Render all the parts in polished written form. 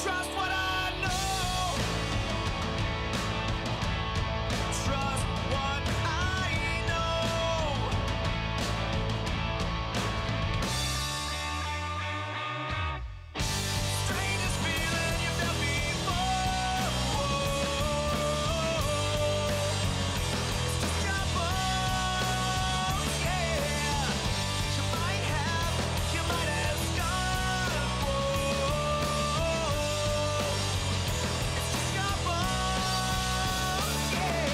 Trust what I know. Trust what I know. Strangest feeling you've felt before. It's just your bones, yeah. You might have scarred. It's just your bones, yeah.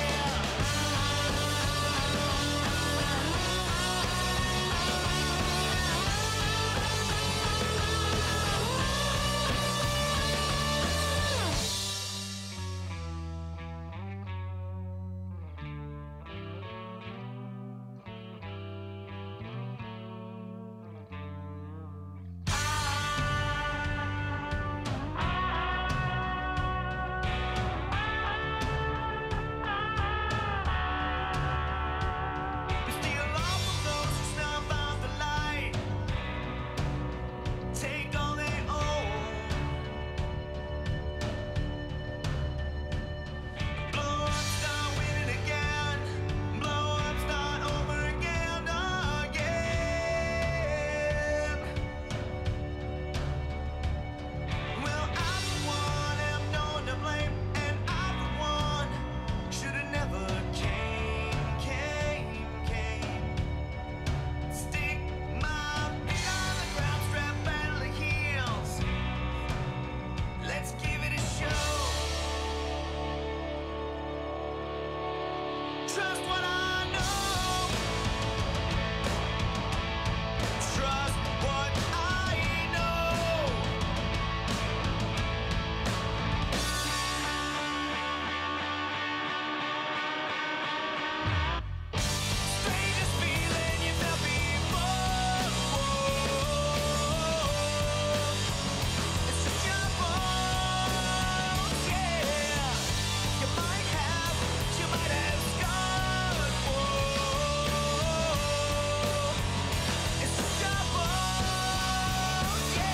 Steal off of those who snuff out the light. Take all they own. Blow up, start winning again. Blow up, start over again, again. Well, I for one am known to blame, and I for one shoulda never came. Stick my feet on the ground, strap battle the heels. Let's give it a show. Trust what I know. Trust what I know. Strangest feeling you felt before. It's just your bones, yeah. You might have scarred. It's just your bones, yeah.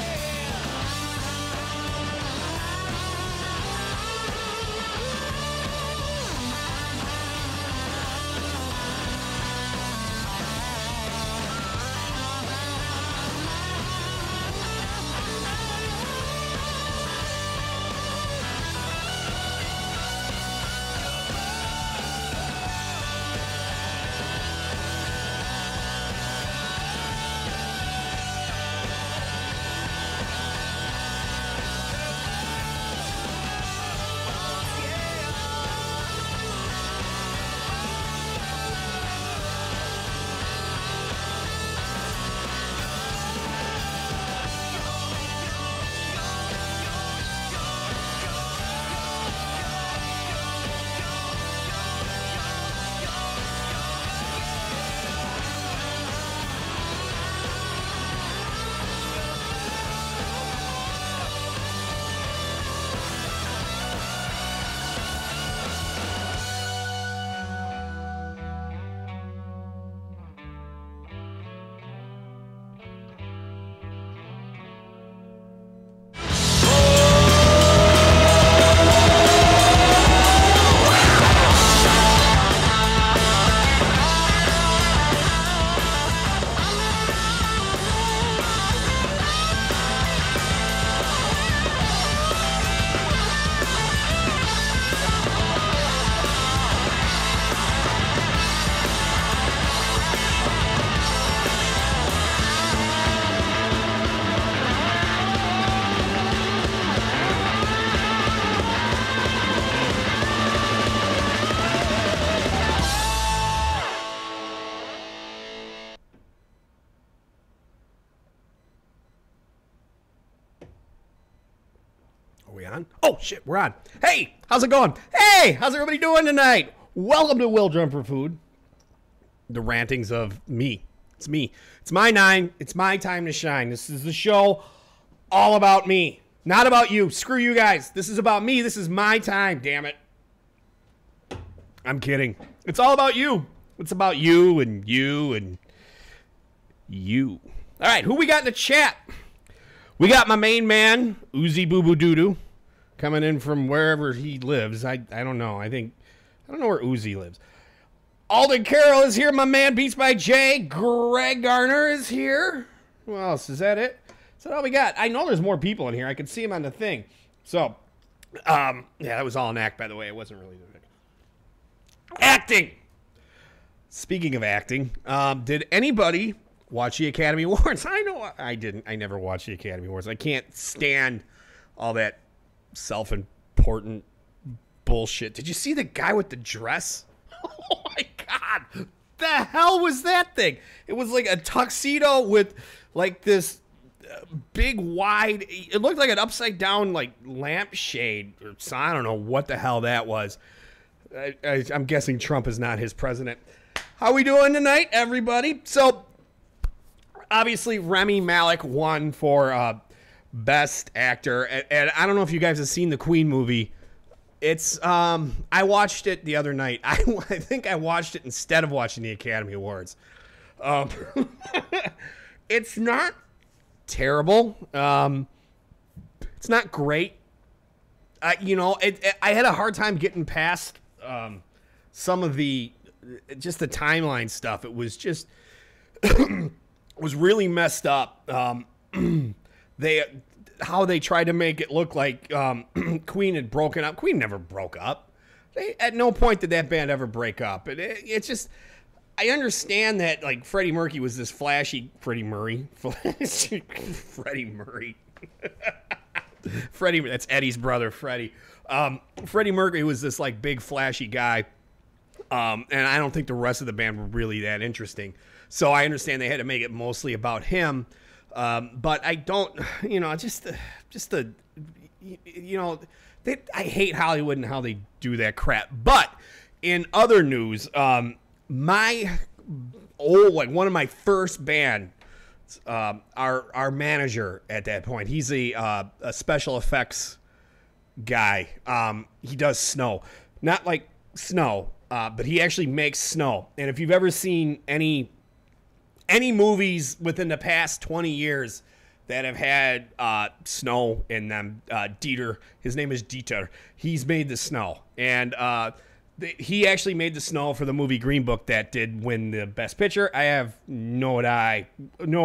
Are we on? Oh, shit, we're on. Hey, how's it going? Hey, how's everybody doing tonight? Welcome to Will Jump for Food. The rantings of me. It's me. It's my 9. It's my time to shine. This is the show all about me. Not about you. Screw you guys. This is about me. This is my time, damn it. I'm kidding. It's all about you. It's about you and you and you. All right, who we got in the chat? We got my main man, Uzi Boo Boo Doo Doo. coming in from wherever he lives. I don't know. I don't know where Uzi lives. Alden Carroll is here. My man Beats by Jay. Greg Garner is here. Who else? Is that it? Is that all we got? I know there's more people in here. I could see him on the thing. So, yeah, that was all an act, by the way. It wasn't really the thing. Acting. Speaking of acting, did anybody watch the Academy Awards? I know I didn't. I never watched the Academy Awards. I can't stand all that self-important bullshit. Did you see the guy with the dress? Oh my God. The hell was that thing? It was like a tuxedo with like this big wide, it looked like an upside down like lampshade or so. I don't know what the hell that was. I'm guessing Trump is not his president. How we doing tonight, everybody? So obviously Rami Malek won for best actor, and I don't know if you guys have seen the Queen movie. It's I watched it the other night. I think I watched it instead of watching the Academy Awards. It's not terrible. It's not great. I had a hard time getting past some of the timeline stuff. It was just was really messed up. How they tried to make it look like Queen had broken up. Queen never broke up. At no point did that band ever break up. It's just, I understand that like Freddie Mercury was this flashy Freddie Murray. Freddie Murray. Freddie, that's Eddie's brother, Freddie. Freddie Mercury was this like big flashy guy. And I don't think the rest of the band were really that interesting. So I understand they had to make it mostly about him. But I don't, I hate Hollywood and how they do that crap. But in other news, one of my first band, our manager at that point, he's a special effects guy. He does snow, not like snow, but he actually makes snow. And if you've ever seen any movies within the past 20 years that have had snow in them, Dieter, his name is Dieter, he's made the snow. And he actually made the snow for the movie Green Book that did win the Best Picture. I have no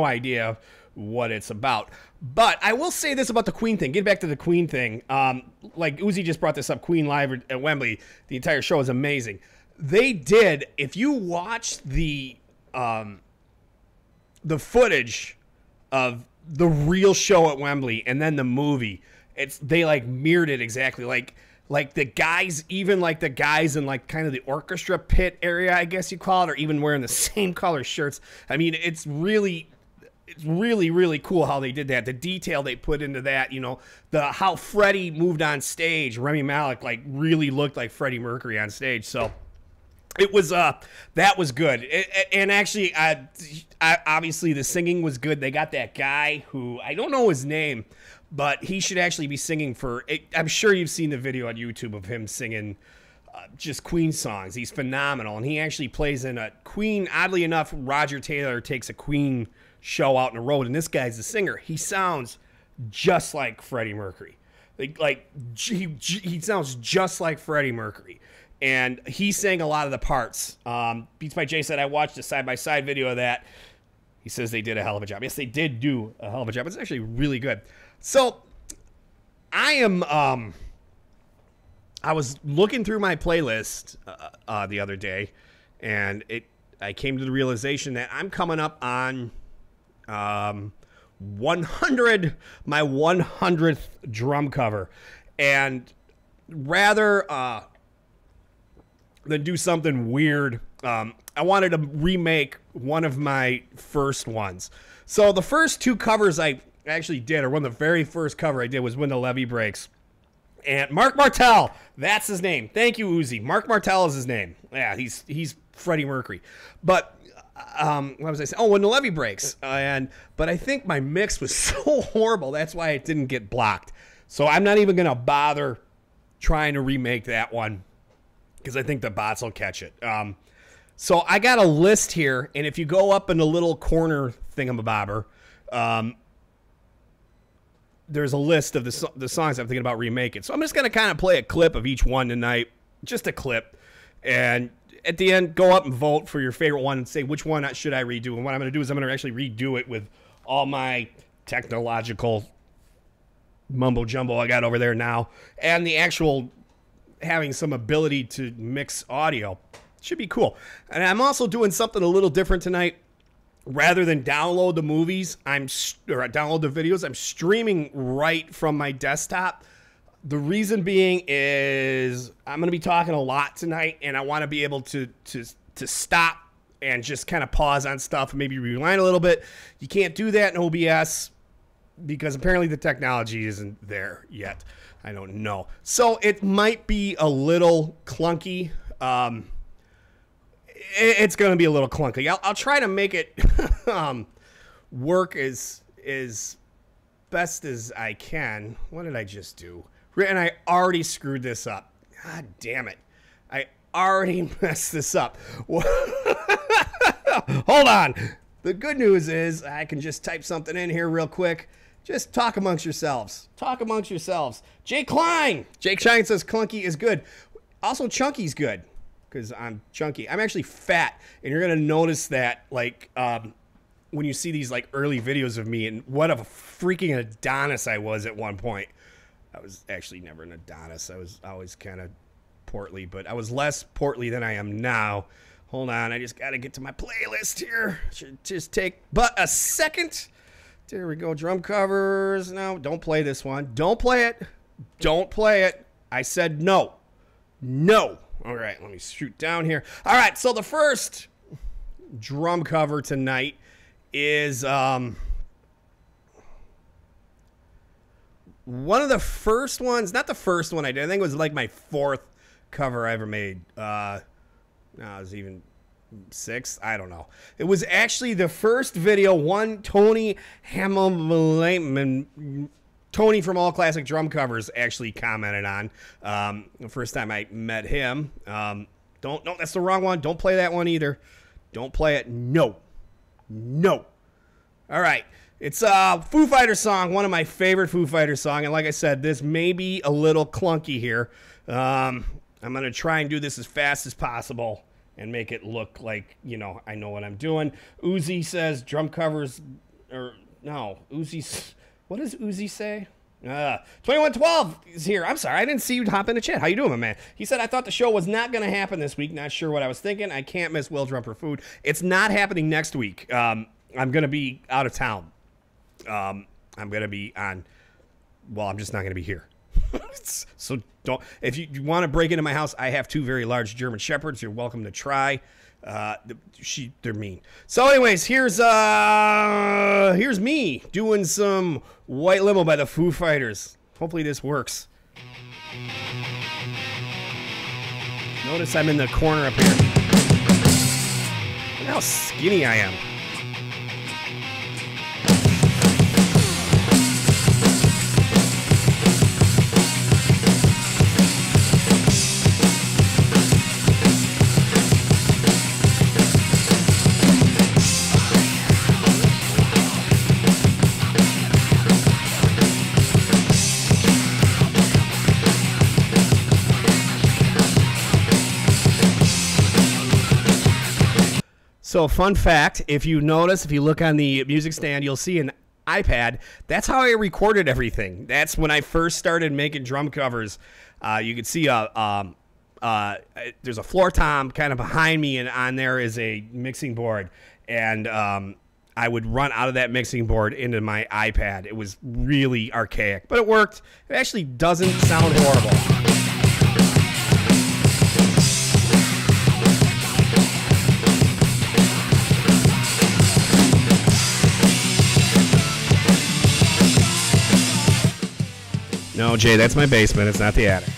idea what it's about. But I will say this about the Queen thing. Get back to the Queen thing. Like Uzi just brought this up, Queen live at Wembley. The entire show is amazing. They did, if you watch the footage of the real show at Wembley and then the movie, they like mirrored it exactly. Like the guys, even like the guys in like kind of the orchestra pit area, I guess you call it, or even wearing the same color shirts. I mean, it's really cool how they did that. The detail they put into that, how Freddie moved on stage. Rami Malek like really looked like Freddie Mercury on stage. So it was that was good. And actually, I obviously the singing was good. They got that guy who I don't know his name, but he should actually be singing for. I'm sure you've seen the video on YouTube of him singing just Queen songs. He's phenomenal, and he actually plays in a Queen. Oddly enough, Roger Taylor takes a Queen show out in the road, and this guy's the singer. He sounds just like Freddie Mercury. He sounds just like Freddie Mercury. And he sang a lot of the parts. Beats by Jay said, I watched a side-by-side video of that. He says they did a hell of a job. Yes, they did do a hell of a job. It's actually really good. So, I was looking through my playlist the other day, and I came to the realization that I'm coming up on 100, my 100th drum cover. And rather than do something weird, I wanted to remake one of my first ones. So the first two covers I actually did, or one of the very first cover I did, was When the Levee Breaks. And Mark Martel, that's his name. Thank you, Uzi. Mark Martel is his name. Yeah, he's Freddie Mercury. But what was I saying? Oh, When the Levee Breaks. But I think my mix was so horrible, that's why it didn't get blocked. So I'm not even going to bother trying to remake that one, because I think the bots will catch it. So I got a list here, and if you go up in the little corner thingamabobber, there's a list of the songs I'm thinking about remaking. So I'm just going to kind of play a clip of each one tonight, just a clip. And at the end, go up and vote for your favorite one and say which one should I redo. And what I'm going to do is I'm going to actually redo it with all my technological mumbo jumbo I got over there now, and the actual having some ability to mix audio. Should be cool. And I'm also doing something a little different tonight. Rather than download the movies, download the videos, I'm streaming right from my desktop. The reason being is I'm going to be talking a lot tonight, and I want to be able to stop and just kind of pause on stuff and maybe rewind a little bit. You can't do that in OBS because apparently the technology isn't there yet. I don't know. So it might be a little clunky. It's going to be a little clunky. I'll try to make it work as best as I can. What did I just do? And I already screwed this up. God damn it. I already messed this up. Hold on. The good news is I can just type something in here real quick. Just talk amongst yourselves. Talk amongst yourselves. Jake Klein. Jake Klein says clunky is good. Also, chunky's good. Because I'm chunky. I'm actually fat. And you're going to notice that, like, when you see these, like, early videos of me and what a freaking Adonis I was at one point. I was actually never an Adonis. I was always kind of portly. But I was less portly than I am now. Hold on. I just got to get to my playlist here. Should just take but a second. There we go. Drum covers. No, don't play this one. Don't play it. Don't play it. I said no. No. All right, let me shoot down here. All right, so the first drum cover tonight is one of the first ones. Not the first one I did. I think it was like my fourth cover I ever made. No, it was even sixth. I don't know. It was actually the first video one Tony Hamilton. Tony from All Classic Drum Covers actually commented on the first time I met him. No, that's the wrong one. Don't play that one either. Don't play it. No. All right. It's a Foo Fighters song, one of my favorite Foo Fighters song. And like I said, this may be a little clunky here. I'm going to try and do this as fast as possible and make it look like, you know, I know what I'm doing. Uzi says drum covers, or no, Uzi's... What does Uzi say? 2112 is here. I'm sorry. I didn't see you hop in the chat. How you doing, my man? He said, I thought the show was not going to happen this week. Not sure what I was thinking. I can't miss Will Drum for Food. It's not happening next week. I'm going to be out of town. I'm going to be on... Well, I'm just not going to be here. So don't... If you want to break into my house, I have two very large German Shepherds. You're welcome to try. They're mean. So anyways, here's me doing some White Limo by the Foo Fighters. Hopefully this works. Notice I'm in the corner up here. Look how skinny I am. So fun fact, if you notice, if you look on the music stand, you'll see an iPad. That's how I recorded everything. That's when I first started making drum covers. You can see there's a floor tom kind of behind me, and on there is a mixing board. And I would run out of that mixing board into my iPad. It was really archaic, but it worked. It actually doesn't sound horrible. No, Jay, that's my basement. It's not the attic.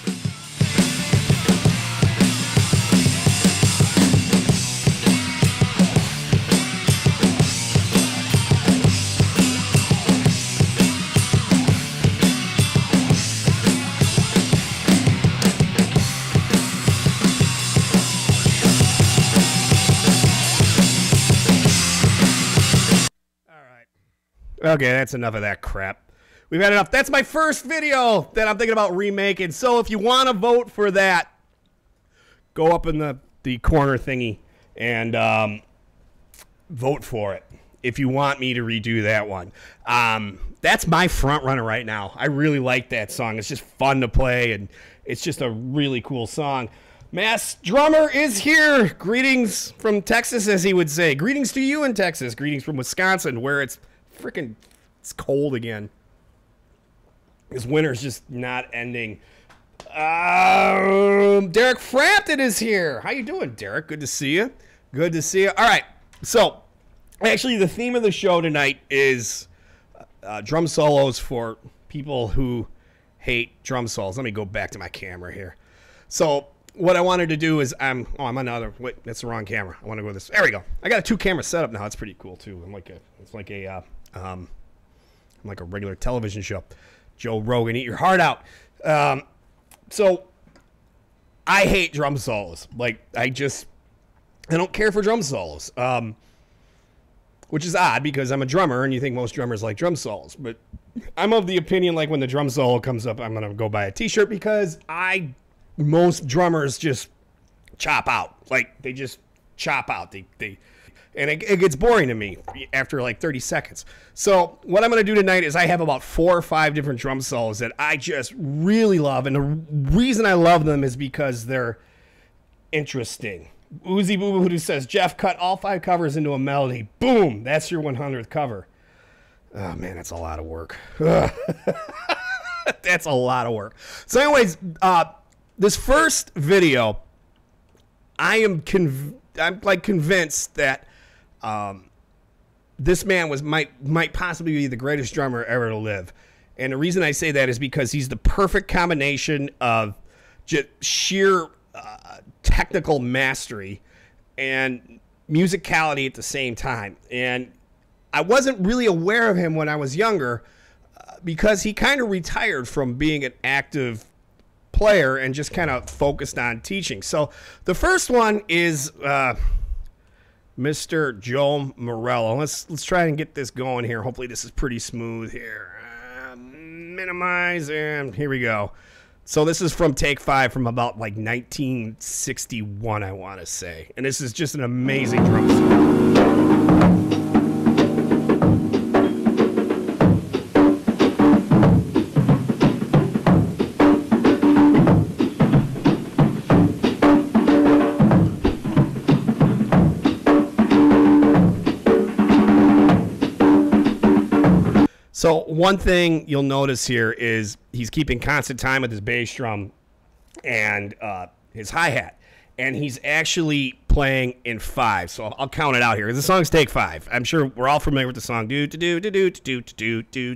All right. Okay, that's enough of that crap. We've had enough. That's my first video that I'm thinking about remaking. So if you want to vote for that, go up in the corner thingy and vote for it if you want me to redo that one. That's my front runner right now. I really like that song. It's just fun to play, and it's just a really cool song. Mass Drummer is here. Greetings from Texas, as he would say. Greetings to you in Texas. Greetings from Wisconsin, where it's cold again. This winter's just not ending. Derek Frampton is here. How you doing, Derek? Good to see you. Good to see you. All right. So, actually, the theme of the show tonight is drum solos for people who hate drum solos. Let me go back to my camera here. So, what I wanted to do is I'm on another. Wait, that's the wrong camera. I want to go this. There we go. I got a 2-camera setup now. It's pretty cool too. I'm like a regular television show. Joe Rogan, eat your heart out. So I hate drum solos. Like I don't care for drum solos. Which is odd because I'm a drummer and you think most drummers like drum solos. But I'm of the opinion like when the drum solo comes up, I'm gonna go buy a t-shirt because most drummers just chop out. Like they just chop out. And it gets boring to me after like 30 seconds. So what I'm going to do tonight is I have about 4 or 5 different drum solos that I just really love. And the reason I love them is because they're interesting. Uzi Boo Boo says, Jeff, cut all 5 covers into a melody. Boom. That's your 100th cover. Oh, man, that's a lot of work. That's a lot of work. So anyways, this first video, I'm convinced that this man might possibly be the greatest drummer ever to live. And the reason I say that is because he's the perfect combination of just sheer technical mastery and musicality at the same time. And I wasn't really aware of him when I was younger because he kind of retired from being an active player and just kind of focused on teaching. So the first one is Mr. Joe Morello. Let's try and get this going here. Hopefully this is pretty smooth here. Minimize, and here we go. So this is from Take 5 from about like 1961, I want to say. And this is just an amazing drum solo. So one thing you'll notice here is he's keeping constant time with his bass drum and his hi-hat. And he's actually playing in 5. So I'll count it out here. The song's Take 5. I'm sure we're all familiar with the song. Do do do do do do do do.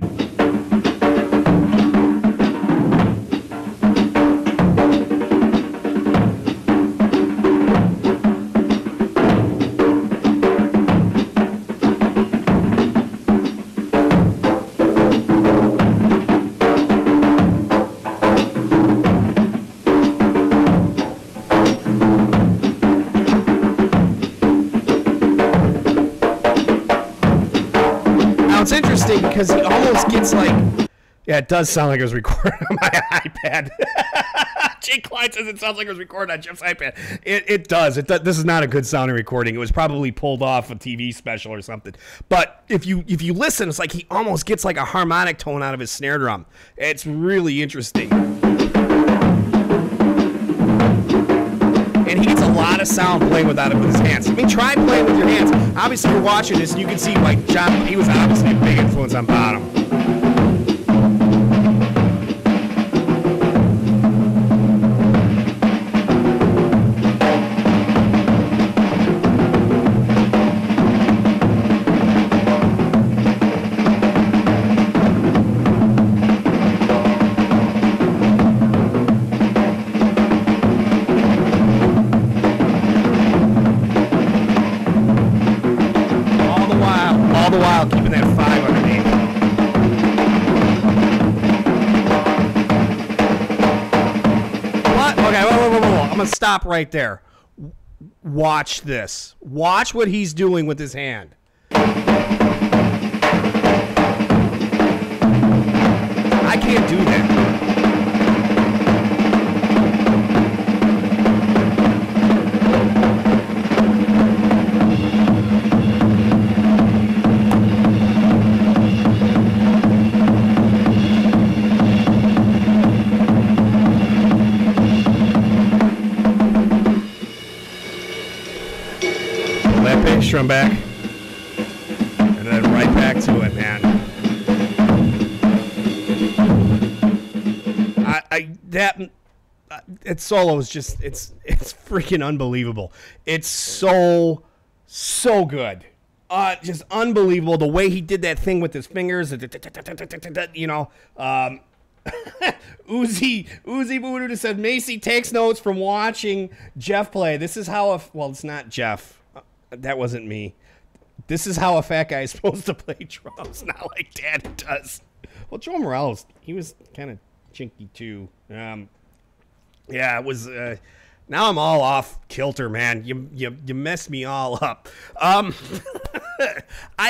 It's interesting because he almost gets like, yeah, it does sound like it was recorded on my iPad. Jake Klein says it sounds like it was recorded on Jeff's iPad. It does. This is not a good sounding recording. It was probably pulled off a TV special or something. But if you listen, it's like he almost gets like a harmonic tone out of his snare drum. It's really interesting. And he gets a lot of sound playing with his hands. I mean, try playing with your hands. Obviously, you're watching this, and you can see, like, John, he was obviously a big influence on Bottom. All the while keeping that 5 underneath. What? Okay, whoa. I'm going to stop right there. Watch this. Watch what he's doing with his hand. can't do that. That bass drum back, and then right back to it, man. That solo is just it's freaking unbelievable. It's so good. Just unbelievable the way he did that thing with his fingers. You know, Uzi Voodoo just said Macy takes notes from watching Jeff play. This is how well, it's not Jeff. That wasn't me. This is how a fat guy is supposed to play drums, not like Dad does. Well, Joe Morales, he was kind of chinky too. Yeah, it was. Now I'm all off kilter, man. You messed me all up. I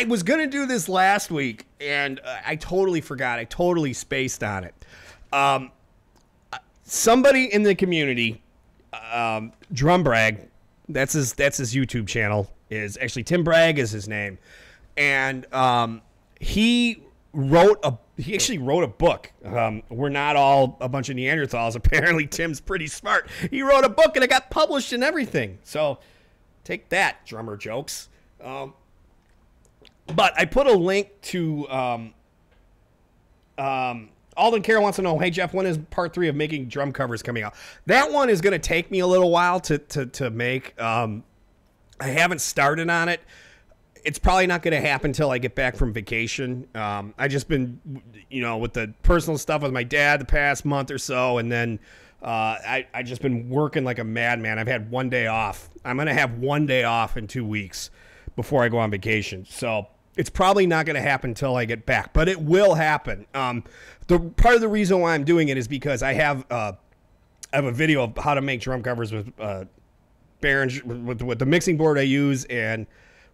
was gonna do this last week, and I totally forgot. I totally spaced on it. Somebody in the community, Drum Bragg, that's his YouTube channel. Is actually Tim Bragg is his name, and he actually wrote a book. We're not all a bunch of Neanderthals. Apparently, Tim's pretty smart. He wrote a book and it got published and everything. So take that, drummer jokes. But I put a link to Alden Carroll wants to know, hey, Jeff, when is part 3 of making drum covers coming out? That one is going to take me a little while to make. I haven't started on it. It's probably not going to happen until I get back from vacation. I just been, with the personal stuff with my dad the past month or so, and then I just been working like a madman. I've had one day off. I'm going to have one day off in 2 weeks before I go on vacation. So it's probably not going to happen until I get back, but it will happen. The part of the reason why I'm doing it is because I have a video of how to make drum covers with Behringer, with the mixing board I use and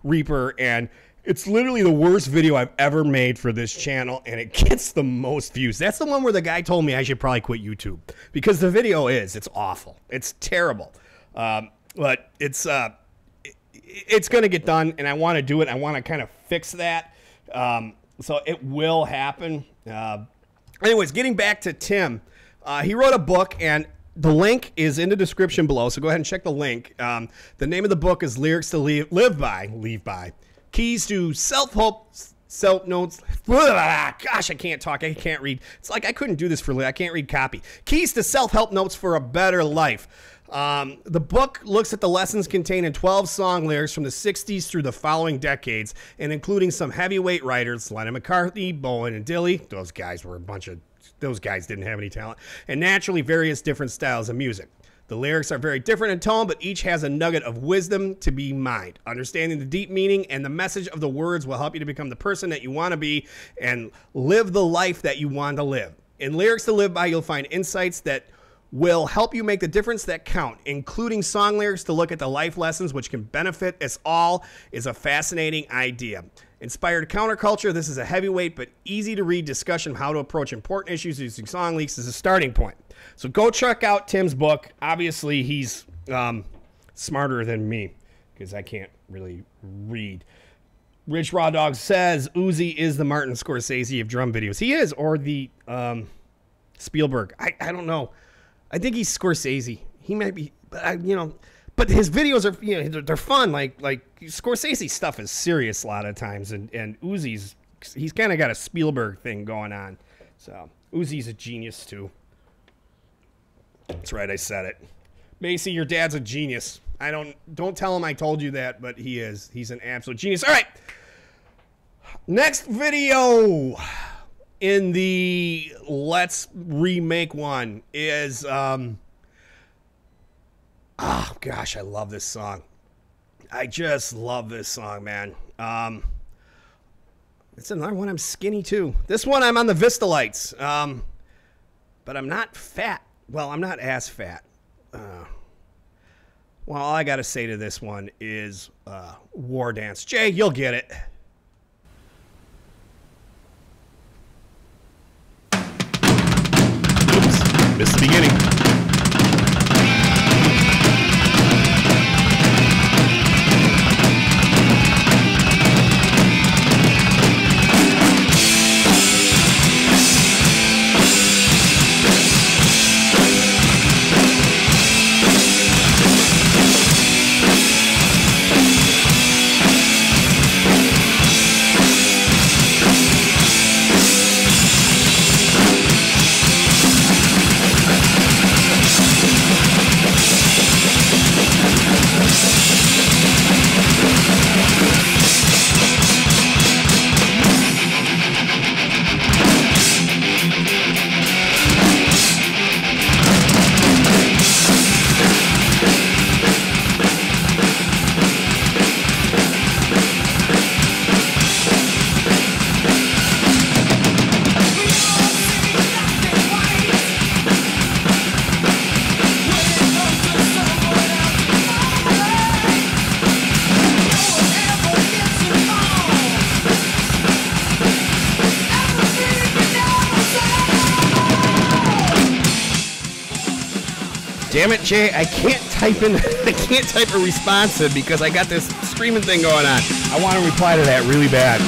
Reaper, and it's literally the worst video I've ever made for this channel, and it gets the most views. That's the one where the guy told me I should probably quit YouTube, because the video it's awful. It's terrible. But it's going to get done, and I want to do it. I want to kind of fix that. So it will happen. Anyways, getting back to Tim, he wrote a book, and the link is in the description below, so go ahead and check the link. The name of the book is Lyrics to Live By. Keys to Self-Help, Self-Notes. Gosh, I can't talk. I can't read. It's like I couldn't do this for I can't read copy. Keys to Self-Help Notes for a Better Life. The book looks at the lessons contained in 12 song lyrics from the 60s through the following decades, and including some heavyweight writers, Lennon McCartney, Bowen, and Dilly. Those guys were those guys didn't have any talent, and naturally various different styles of music. The lyrics are very different in tone, but each has a nugget of wisdom to be mined. Understanding the deep meaning and the message of the words will help you to become the person that you want to be and live the life that you want to live. In Lyrics to Live By, you'll find insights that will help you make the difference that count, including song lyrics to look at the life lessons which can benefit us all. Is a fascinating idea. Inspired counterculture, this is a heavyweight but easy to read discussion of how to approach important issues using song leaks as a starting point. So go check out Tim's book. Obviously, he's smarter than me because I can't really read. Rich Raw Dog says Uzi is the Martin Scorsese of drum videos. He is, or the Spielberg. I don't know. I think he's Scorsese. He might be, but but his videos are, they're fun. Like Scorsese stuff is serious a lot of times, and Uzi's, he's kind of got a Spielberg thing going on. So Uzi's a genius too. That's right, I said it. Macy, your dad's a genius. Don't tell him I told you that, but he is. He's an absolute genius. All right. Next video in the Let's Remake one is oh gosh, I love this song. I just love this song, man. It's another one I'm skinny too. This one I'm on the Vista Lights. But I'm not fat. Well, I'm not as fat. Well, all I got to say to this one is War Dance. Jay, you'll get it. This is the beginning. Damn it, Jay, I can't type a response in because I got this streaming thing going on. I want to reply to that really bad.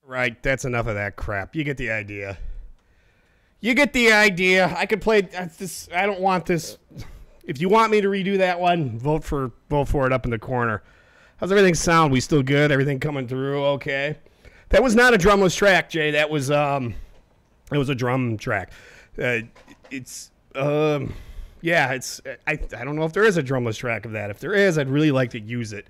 Right, that's enough of that crap. You get the idea. You get the idea. I could play this. I don't want this. If you want me to redo that one, vote for it up in the corner. How's everything sound? We still good? Everything coming through? Okay. That was not a drumless track, Jay. That was it was a drum track. Yeah. It's I don't know if there is a drumless track of that. If there is, I'd really like to use it.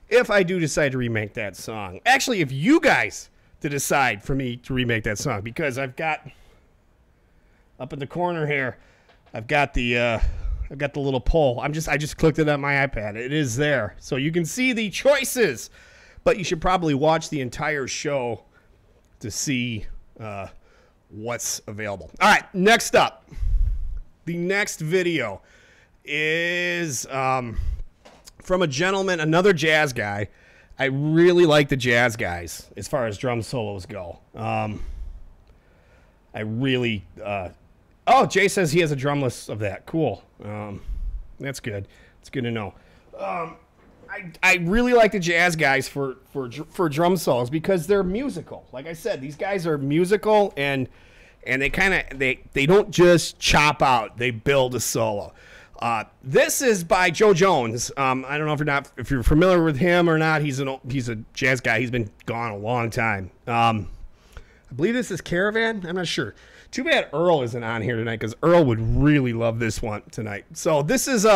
If I do decide to remake that song, actually, if you guys to decide for me to remake that song, because I've got up in the corner here, I've got the little poll. I just clicked it on my iPad. It is there, so you can see the choices. But you should probably watch the entire show to see what's available. All right, next up, the next video is from a gentleman, another jazz guy. I really like the jazz guys as far as drum solos go. I really... oh, Jay says he has a drumless of that. Cool. That's good. It's good to know. I really like the jazz guys for drum solos because they're musical. Like I said, these guys are musical and they kind of they don't just chop out. They build a solo. This is by Joe Jones. I don't know if you're familiar with him or not. He's a jazz guy. He's been gone a long time. I believe this is Caravan. I'm not sure. Too bad Earl isn't on here tonight because Earl would really love this one tonight. So this is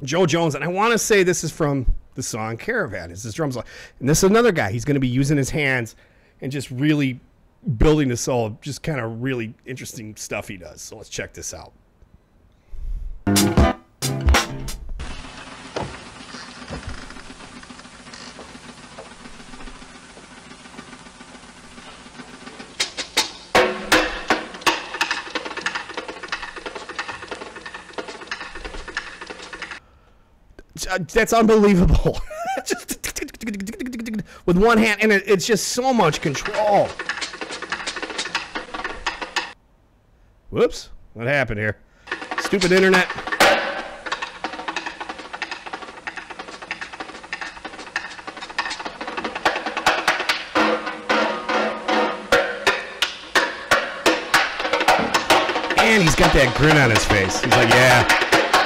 Joe Jones, and I want to say this is from the song Caravan. It's his drum solo. And this is another guy. He's going to be using his hands and just really building the solo. Just kind of really interesting stuff he does. So let's check this out. That's unbelievable. Just with one hand, and it's just so much control. Whoops, what happened here? Stupid internet. got that grin on his face. He's like, yeah,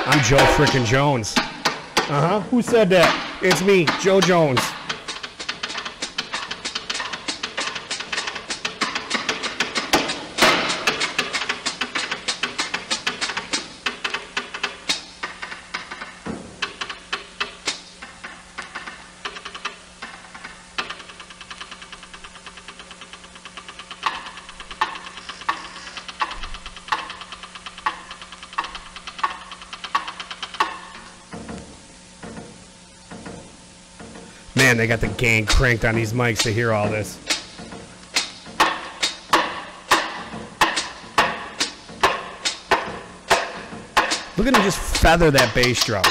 I'm Joe frickin' Jones. Uh-huh. Who said that? It's me, Joe Jones. Man, they got the gain cranked on these mics to hear all this. Look at him just feather that bass drum.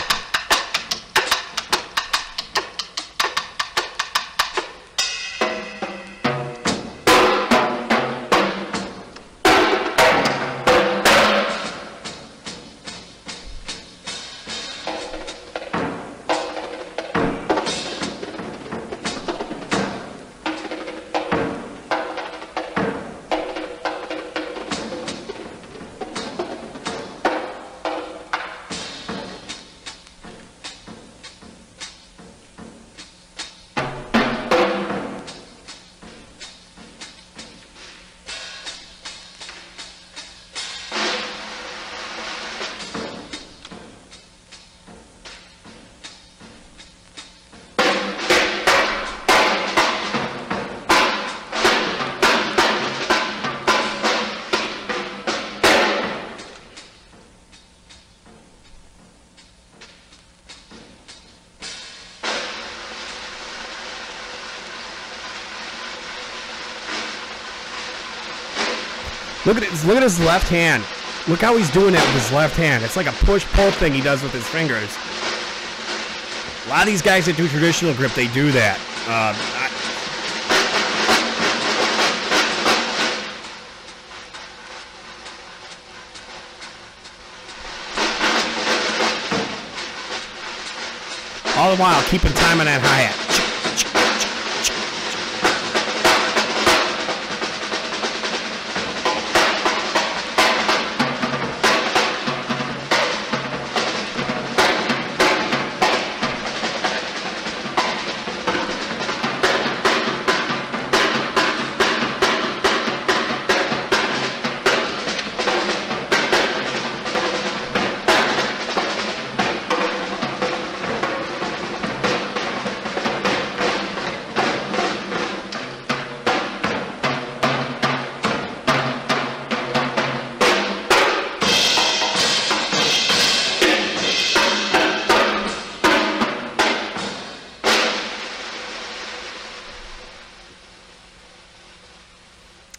Look at his left hand. Look how he's doing that with his left hand. It's like a push-pull thing he does with his fingers. A lot of these guys that do traditional grip, they do that. All the while, keeping time on that hi-hat.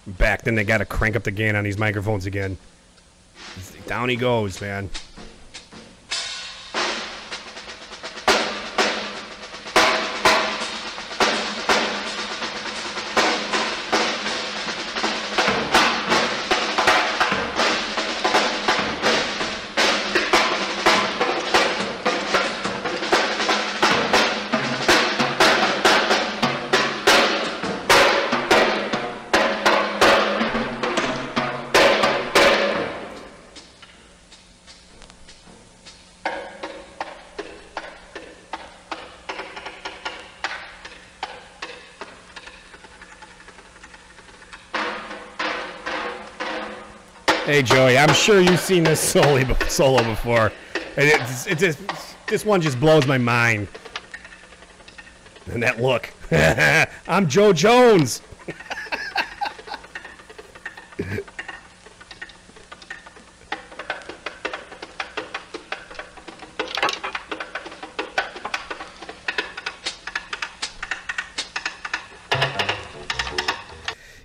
Back, then they got to crank up the gain on these microphones again. Down he goes, man. Hey Joey, I'm sure you've seen this solo before, and this one just blows my mind. And that look, I'm Joe Jones.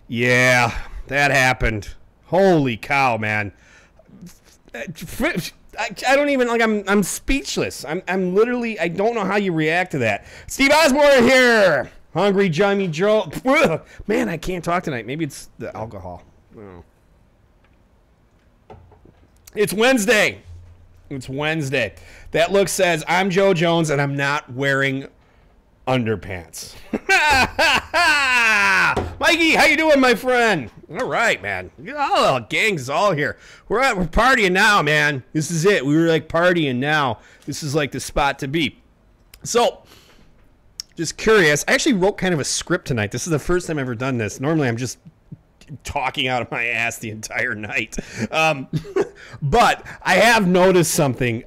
Yeah, that happened. Holy cow, man. I don't even, like, I'm speechless. I'm literally, I don't know how you react to that. Steve Osborne here. Hungry Jimmy Joe. Man, I can't talk tonight. Maybe it's the alcohol. Oh. It's Wednesday. It's Wednesday. That look says I'm Joe Jones and I'm not wearing underpants. Mikey, how you doing, my friend? All right, man. Oh, the gang's all here. We're partying now, man. This is it. We were like partying now. This is like the spot to be. So, just curious. I actually wrote kind of a script tonight. This is the first time I've ever done this. Normally, I'm just talking out of my ass the entire night. But I have noticed something.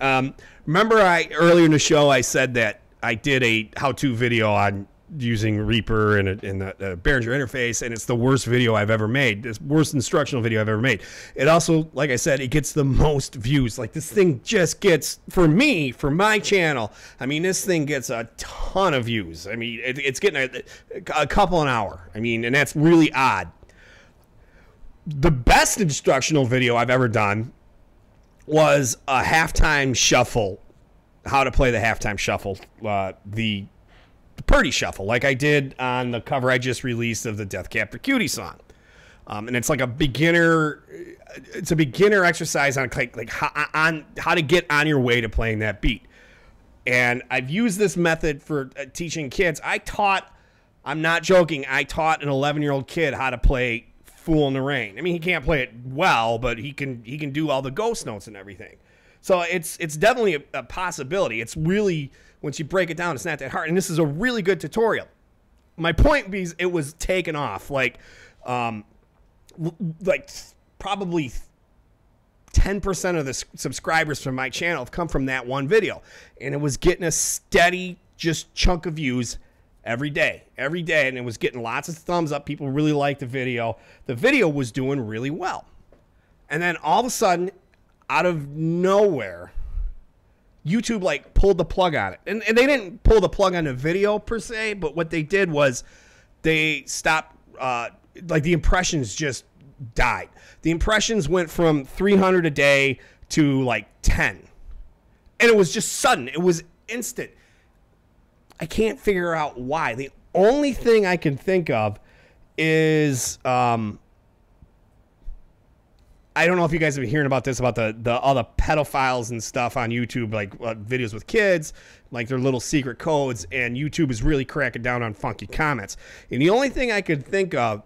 Remember earlier in the show I said that I did a how-to video on using Reaper and the Behringer interface, and it's the worst video I've ever made. It's the worst instructional video I've ever made. It also, like I said, it gets the most views. Like, this thing just gets, for me, for my channel, I mean, this thing gets a ton of views. I mean, it's getting a couple an hour. I mean, and that's really odd. The best instructional video I've ever done was a halftime shuffle, how to play the halftime shuffle, the Purdy shuffle, like I did on the cover I just released of the Death Cab for Cutie song. And it's like a beginner, it's a beginner exercise on how to get on your way to playing that beat. And I've used this method for teaching kids. I'm not joking, I taught an 11-year-old kid how to play Fool in the Rain. I mean, he can't play it well, but he can do all the ghost notes and everything. So it's definitely a possibility. It's really, once you break it down, it's not that hard. And this is a really good tutorial. My point being, it was taken off. Like probably 10% of the subscribers from my channel have come from that one video. And it was getting a steady just chunk of views every day. And it was getting lots of thumbs up. People really liked the video. The video was doing really well. And then all of a sudden, out of nowhere, YouTube like pulled the plug on it. And they didn't pull the plug on the video per se, but what they did was they stopped, like the impressions just died. The impressions went from 300 a day to like 10. And it was just sudden. It was instant. I can't figure out why. The only thing I can think of is, I don't know if you guys have been hearing about this, about all the pedophiles and stuff on YouTube, like videos with kids, like their little secret codes, and YouTube is really cracking down on funky comments. And the only thing I could think of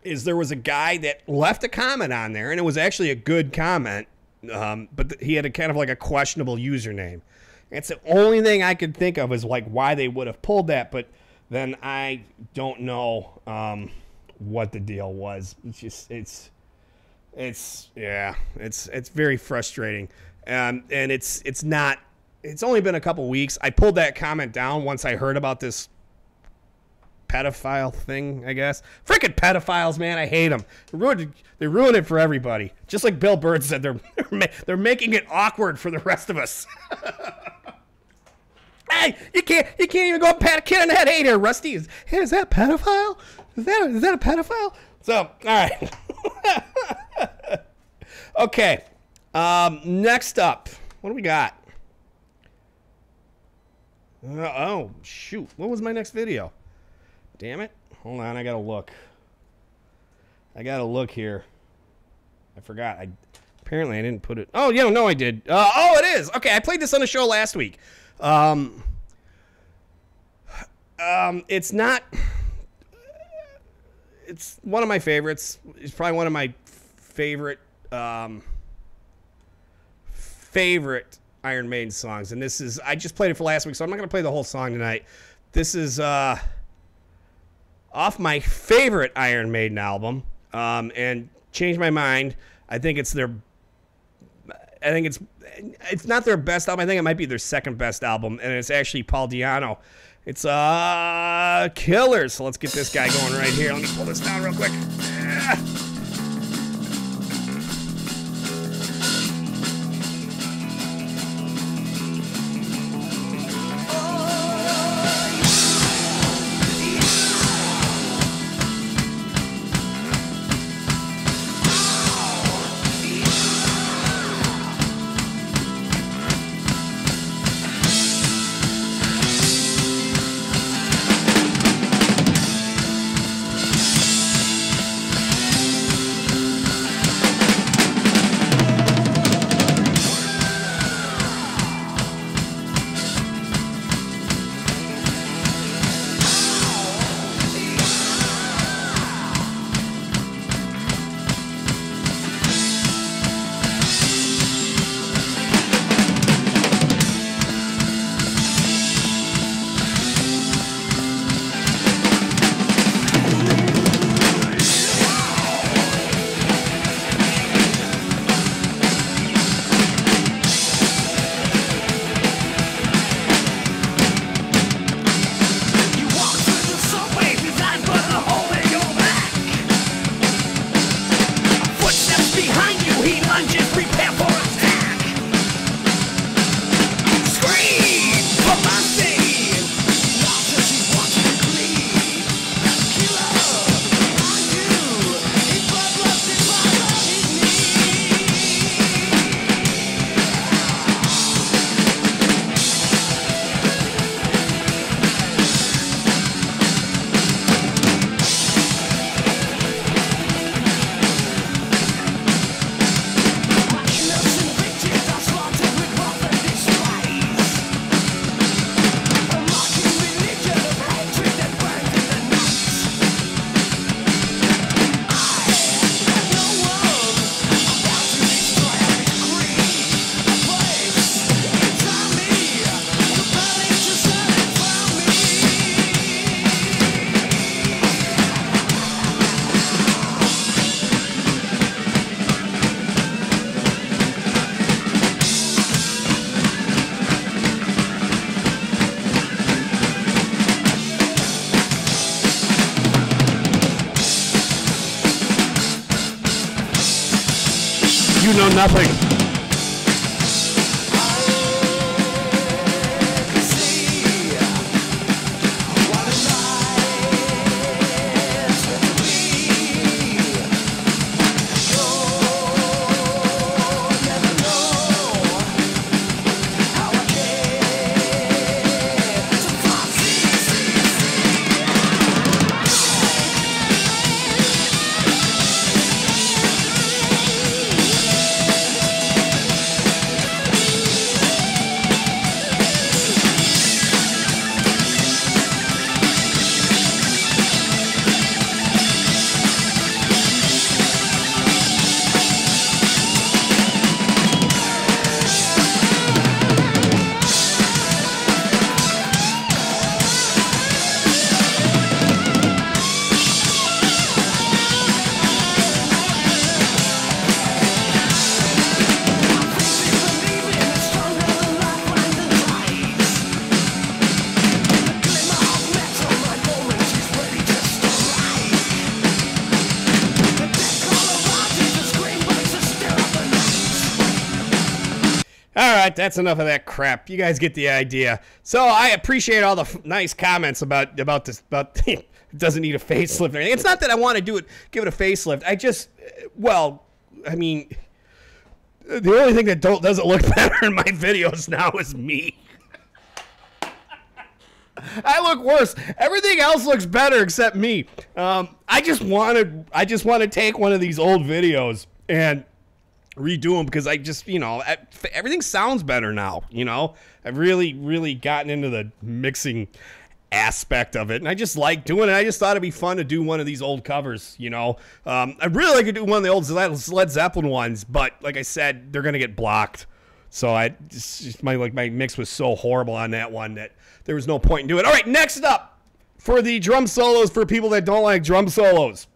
is there was a guy that left a comment on there, and it was actually a good comment, but he had a kind of like a questionable username. It's the only thing I could think of is like why they would have pulled that, but then I don't know what the deal was. It's just, it's very frustrating. And it's only been a couple weeks. I pulled that comment down once I heard about this pedophile thing, I guess. Freaking pedophiles, man. I hate them. They ruin it for everybody. Just like Bill Bird said, they're making it awkward for the rest of us. Hey, you can't even go and pat a kid on the head. Hey there, Rusty. Hey, is that a pedophile? Is that a pedophile? So, all right. Okay. Next up, what do we got? Oh, shoot. What was my next video? Damn it. Hold on, I gotta look. Here. I forgot. Apparently I didn't put it. Oh, yeah, no, I did. Oh, it is. Okay, I played this on the show last week. It's not. It's one of my favorites. It's probably one of my favorite Iron Maiden songs. And this is, I just played it for last week, so I'm not going to play the whole song tonight. This is off my favorite Iron Maiden album, and changed my mind. I think it's not their best album. I think it might be their second best album, and it's actually Paul Di'Anno. It's Killers. So let's get this guy going right here. Let me pull this down real quick. you know nothing. All right, that's enough of that crap. You guys get the idea. So I appreciate all the nice comments about this. About it doesn't need a facelift or anything. It's not that I want to give it a facelift. I just, well, I mean, the only thing that doesn't look better in my videos now is me. I look worse. Everything else looks better except me. I just want to take one of these old videos and redo them because I just, everything sounds better now. I've really gotten into the mixing aspect of it, and I just like doing it. I just thought it'd be fun to do one of these old covers. I'd really like to do one of the old Led Zeppelin ones, but like I said, they're gonna get blocked. So my mix was so horrible on that one that there was no point in doing it. All right, next up for the drum solos for people that don't like drum solos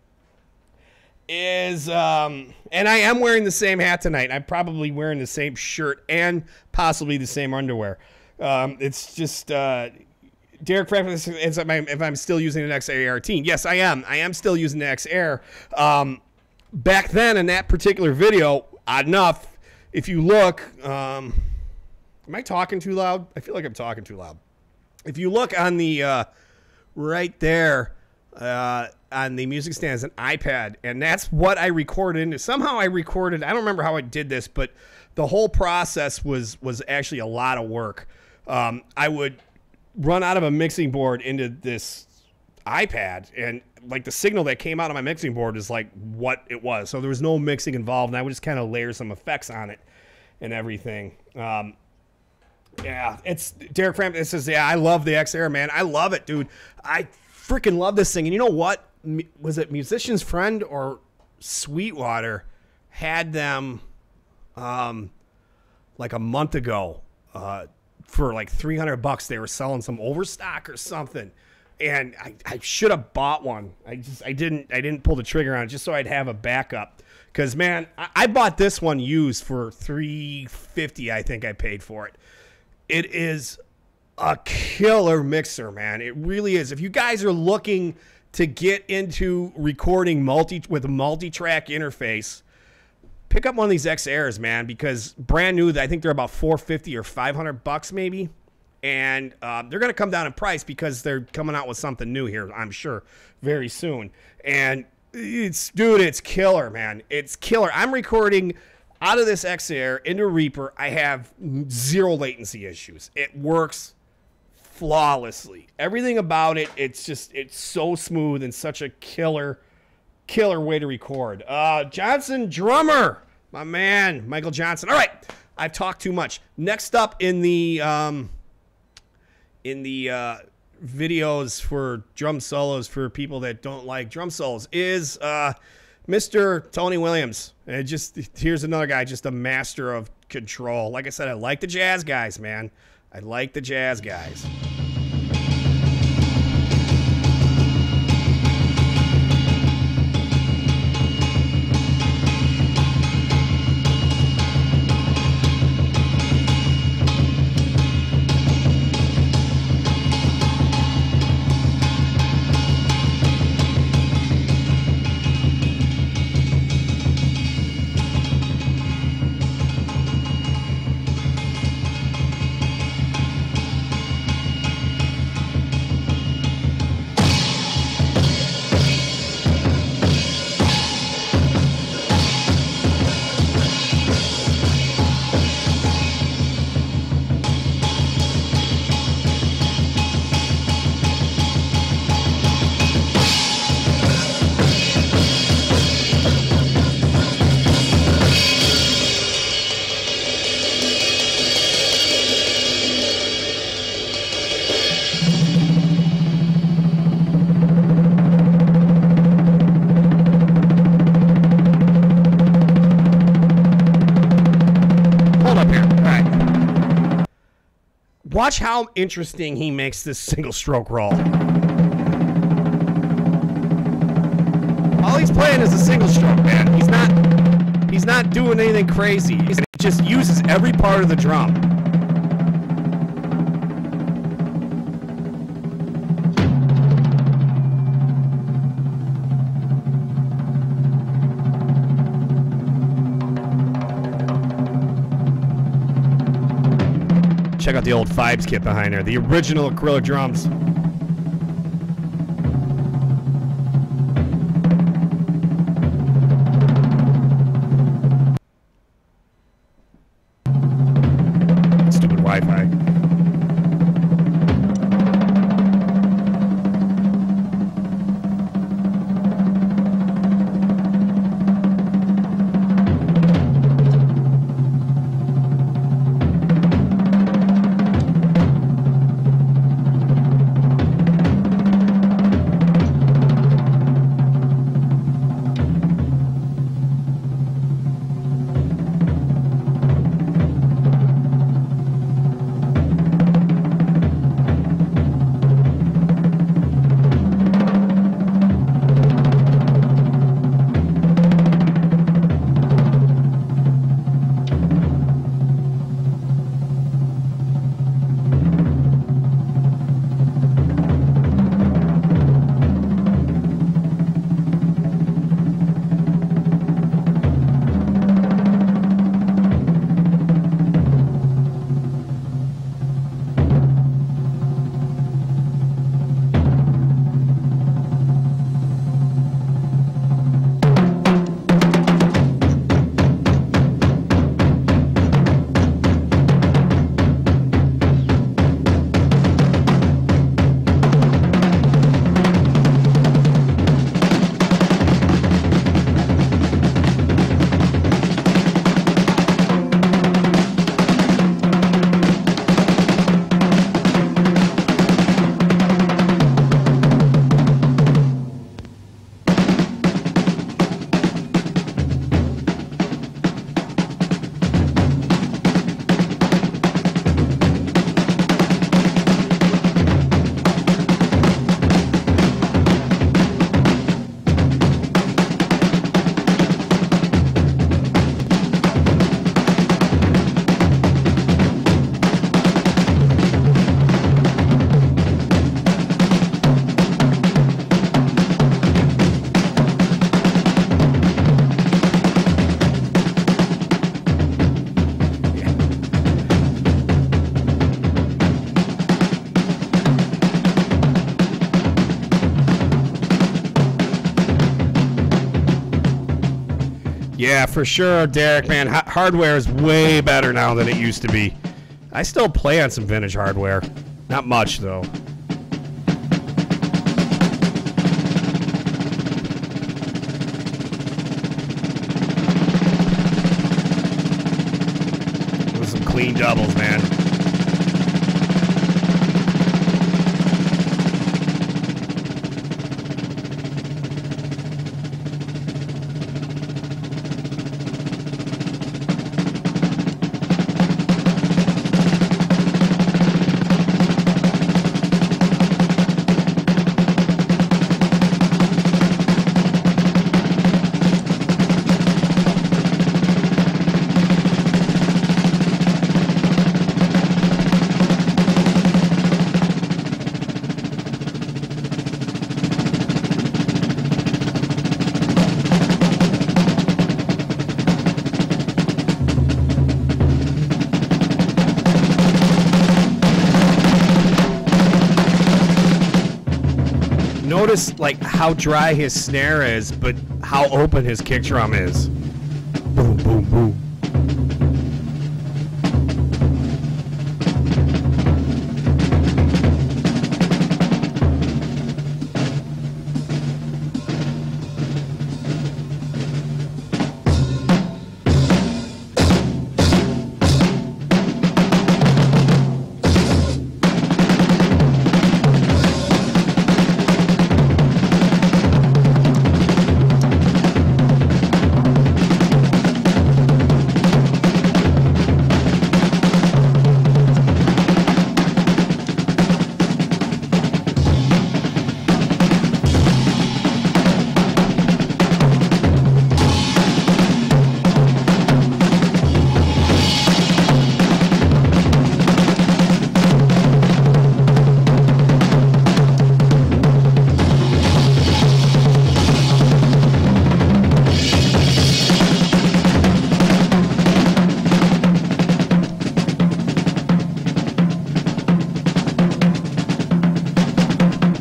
is and I am wearing the same hat tonight. I'm probably wearing the same shirt and possibly the same underwear. It's just Derek Francis is if I'm still using an XAR-18. Yes, I am. I am still using the XAir. Back then in that particular video, odd enough, if you look, am I talking too loud? I feel like I'm talking too loud. If you look on the right there on the music stand is an iPad, and that's what I recorded into. Somehow I recorded, I don't remember how I did this, but the whole process was actually a lot of work. I would run out of a mixing board into this iPad, and like the signal that came out of my mixing board is like what it was. So there was no mixing involved, and I would just kind of layer some effects on it and everything. Yeah, it's Derek Frampton. It says, yeah, I love the XAir, man. I love it, dude. I freaking love this thing. And you know what? Was it Musician's Friend or Sweetwater had them like a month ago for like $300. They were selling some overstock or something. And I should have bought one. I didn't pull the trigger on it just so I'd have a backup. Because, man, I bought this one used for $350, I think I paid for it. It is a killer mixer, man. It really is. If you guys are looking to get into recording with a multi-track interface, pick up one of these XAirs, man, because brand new, I think they're about $450 or $500 maybe. And they're going to come down in price because they're coming out with something new here, I'm sure, very soon. And it's killer, man. It's killer. I'm recording out of this XAir into Reaper. I have zero latency issues. It works flawlessly. Everything about it, it's so smooth and such a killer way to record. Johnson Drummer, my man, Michael Johnson. All right, I've talked too much. Next up in the videos for drum solos for people that don't like drum solos is Mr. Tony Williams. And here's another guy, just a master of control. Like I said, I like the jazz guys, man. I like the jazz guys. Watch how interesting he makes this single stroke roll. All he's playing is a single stroke, man. He's not doing anything crazy. He just uses every part of the drum. Check out the old Fibes kit behind there. The original acrylic drums. Stupid Wi-Fi. Yeah, for sure, Derek, man. Hardware is way better now than it used to be. I still play on some vintage hardware. Not much, though. With some clean doubles, man. Notice like how dry his snare is, but how open his kick drum is. Boom, boom, boom.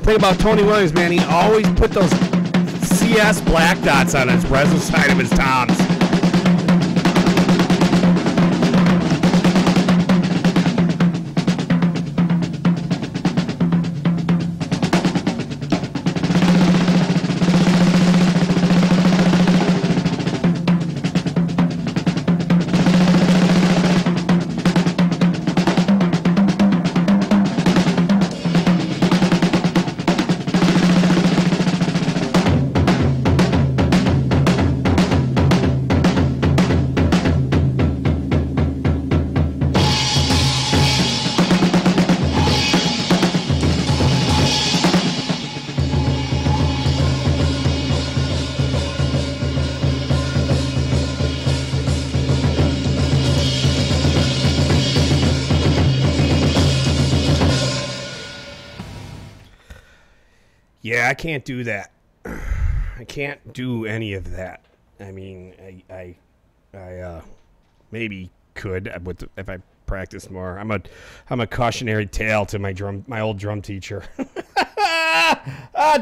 thing about Tony Williams, man, he always put those CS black dots on his resin side of his toms. Yeah, I can't do that. I can't do any of that. I mean, I maybe could if I practice more. I'm a cautionary tale to my old drum teacher.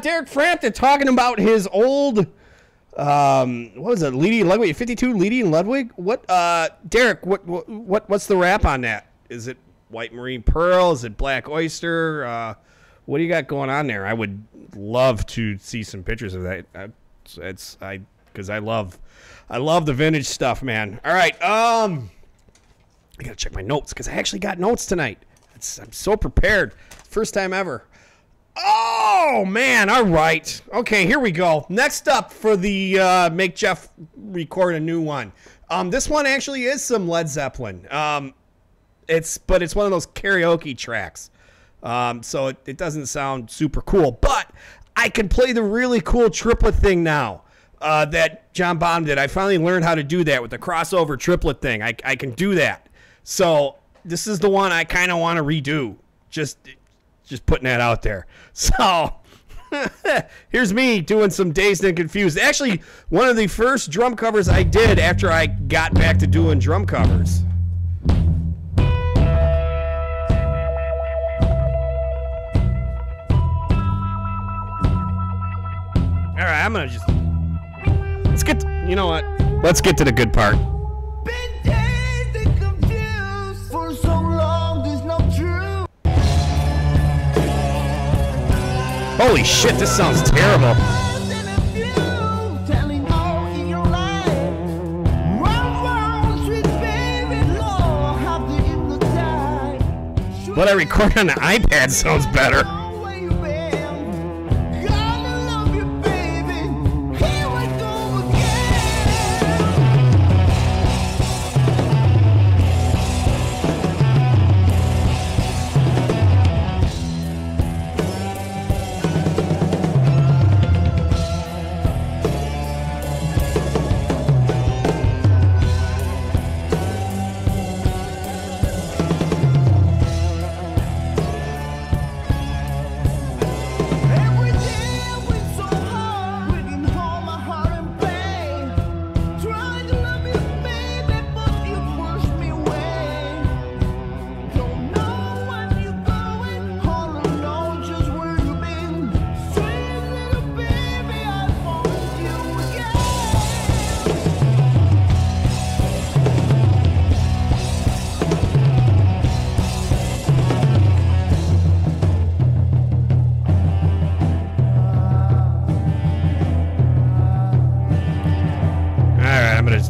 Derek Frampton talking about his old what was it, Leedy and Ludwig, 52 Leedy and Ludwig? What Derek, what's the rap on that? Is it White Marine Pearl? Is it Black Oyster? What do you got going on there? I would love to see some pictures of that. Because I love the vintage stuff, man. All right, I gotta check my notes because I actually got notes tonight. I'm so prepared. First time ever. Oh man! All right. Okay, here we go. Next up for the make Jeff record a new one. This one actually is some Led Zeppelin. It's one of those karaoke tracks. So it doesn't sound super cool, but I can play the really cool triplet thing now that John Bonham did. I finally learned how to do that with the crossover triplet thing. I can do that. So this is the one I kind of want to redo. Just putting that out there. So here's me doing some Dazed and Confused. Actually, one of the first drum covers I did after I got back to doing drum covers. All right, I'm gonna just you know what? Let's get to the good part. Been dazed and confused for so long, there's no truth. Holy shit, this sounds terrible. What I record on the iPad sounds better.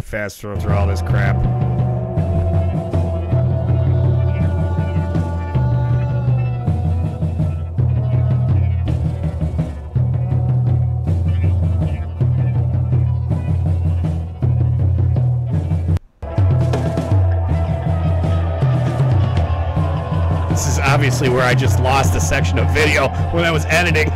Fast throw through all this crap. This is obviously where I just lost a section of video when I was editing.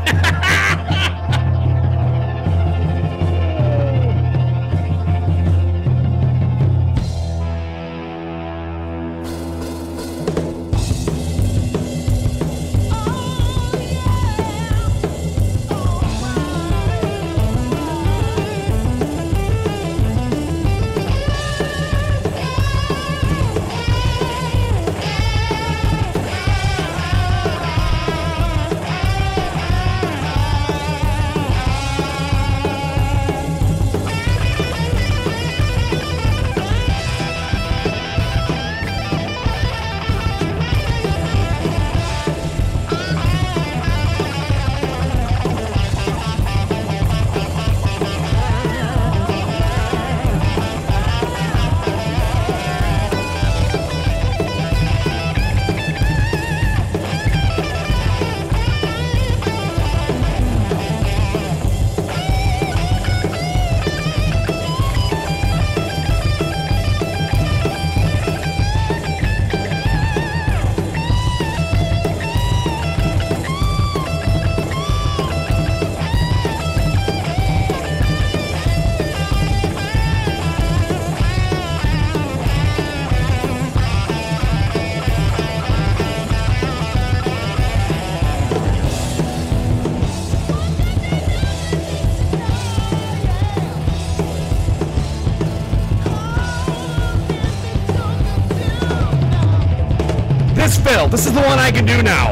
this fill. This is the one I can do now.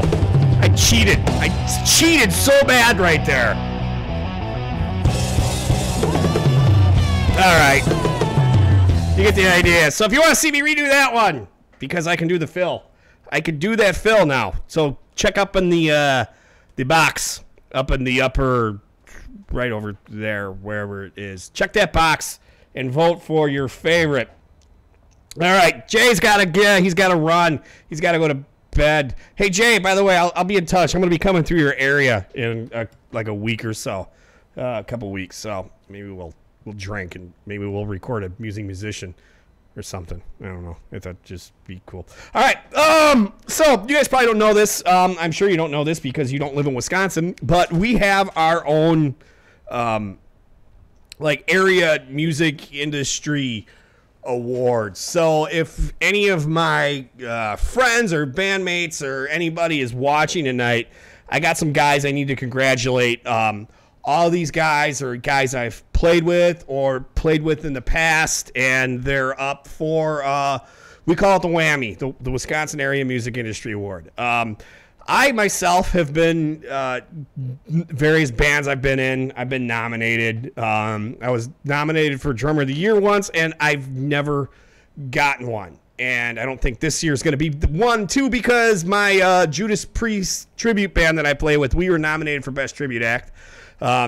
I cheated. I cheated so bad right there. All right. You get the idea. So if you want to see me redo that one, because I can do the fill, I can do that fill now. So check up in the box, up in the upper, right over there, wherever it is. Check that box and vote for your favorite. All right, Jay's got to get. He's got to run. He's got to go to bed. Hey Jay, by the way, I'll be in touch. I'm gonna be coming through your area in like a week or so, a couple weeks. So maybe we'll drink and maybe we'll record a musician or something. I don't know. I thought just be cool. All right. So you guys probably don't know this. I'm sure you don't know this because you don't live in Wisconsin, but we have our own like area music industry awards. So if any of my friends or bandmates or anybody is watching tonight, I got some guys I need to congratulate. All these guys are guys I've played with or played with in the past, and they're up for, we call it the Whammy, the Wisconsin Area Music Industry Award. I myself have been, various bands I've been in, I've been nominated. I was nominated for Drummer of the Year once, and I've never gotten one. And I don't think this year is going to be the one, too, because my Judas Priest tribute band that I play with, we were nominated for Best Tribute Act.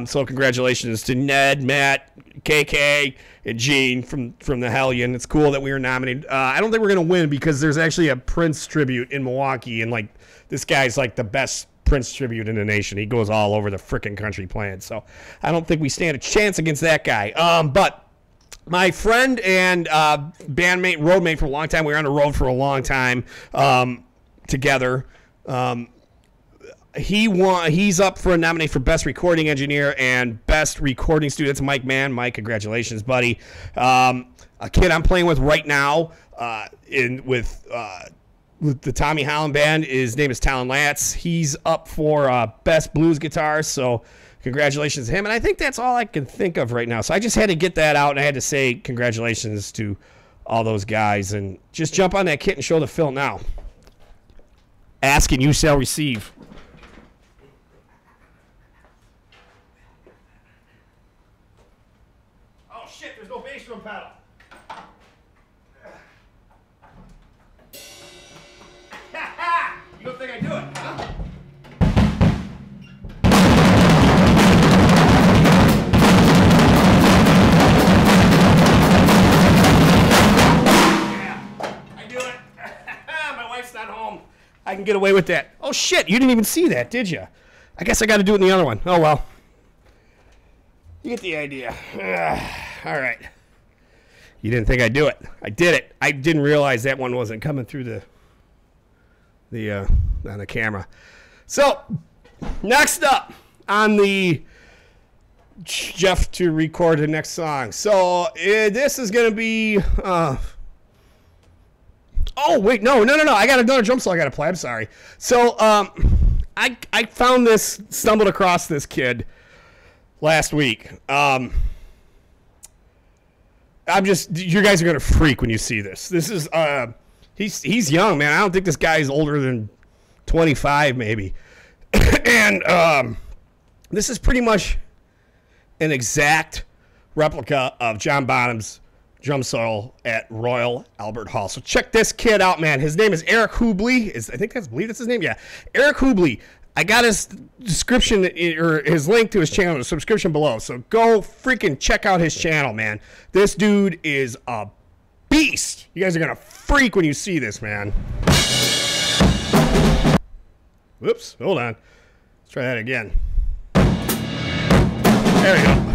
So congratulations to Ned, Matt, KK, and Gene from the Hellion. It's cool that we were nominated. I don't think we're going to win because there's actually a Prince tribute in Milwaukee, and like this guy's like the best Prince tribute in the nation. He goes all over the frickin' country playing. So I don't think we stand a chance against that guy. But my friend and bandmate, roadmate for a long time, we were on the road for a long time together. He's up for a nomination for Best Recording Engineer and Best Recording Studio. That's Mike Mann. Mike, congratulations, buddy. A kid I'm playing with right now with the Tommy Holland Band, his name is Talon Latz. He's up for Best Blues Guitar, so congratulations to him. And I think that's all I can think of right now. So I just had to get that out, and I had to say congratulations to all those guys. And just jump on that kit and show the fill now. Ask and you shall receive. Oh, shit, there's no bass drum pedal. You don't think I do it, huh? Not home. I can get away with that. Oh shit, you didn't even see that, did you? I guess I got to do it in the other one. Oh well. You get the idea. All right. You didn't think I'd do it. I did it. I didn't realize that one wasn't coming through on the camera. So, next up on the Jeff to record the next song. So, this is going to be oh, wait, no. I got another drum solo I got to play. I'm sorry. So, I found this, stumbled across this kid last week. You guys are going to freak when you see this. This is, he's young, man. I don't think this guy's older than 25, maybe. And, this is pretty much an exact replica of John Bonham's drum solo at Royal Albert Hall. So check this kid out, man. His name is Eric Hubley. I believe that's his name. Yeah, Eric Hubley. I got his description or his link to his channel, the subscription below. So go freaking check out his channel, man. This dude is a beast. You guys are gonna freak when you see this, man. Whoops, hold on. Let's try that again. There we go.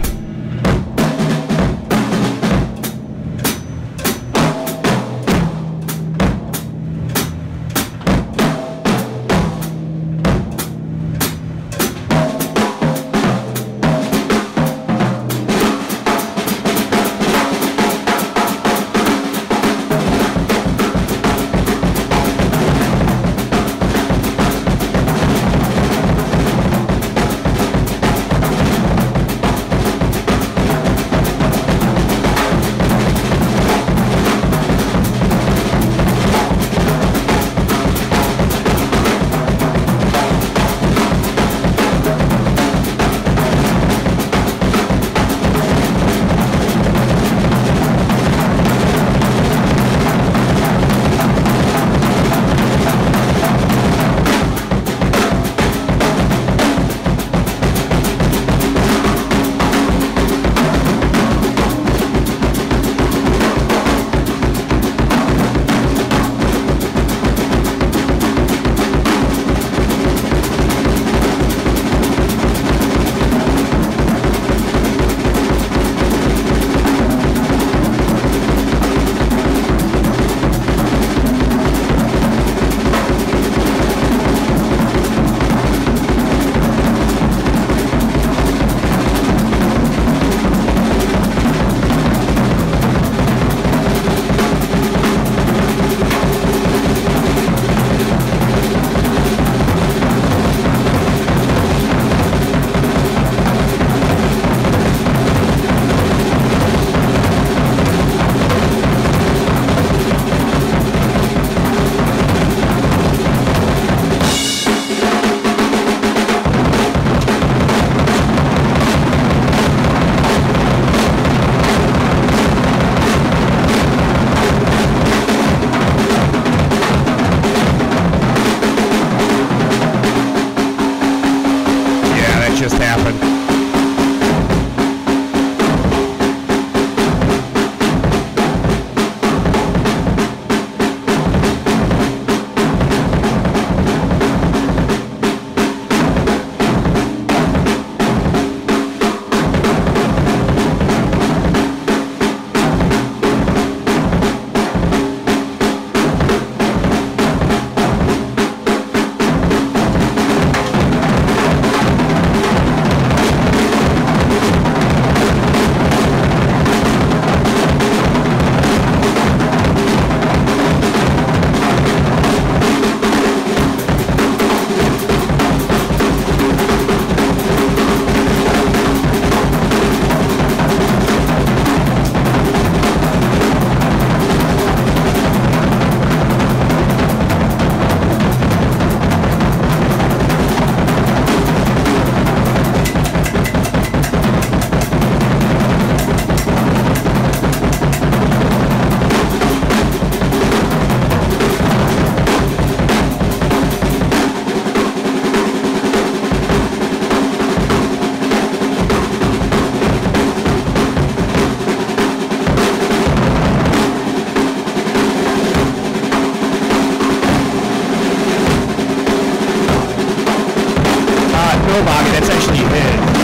Bobby. That's actually it.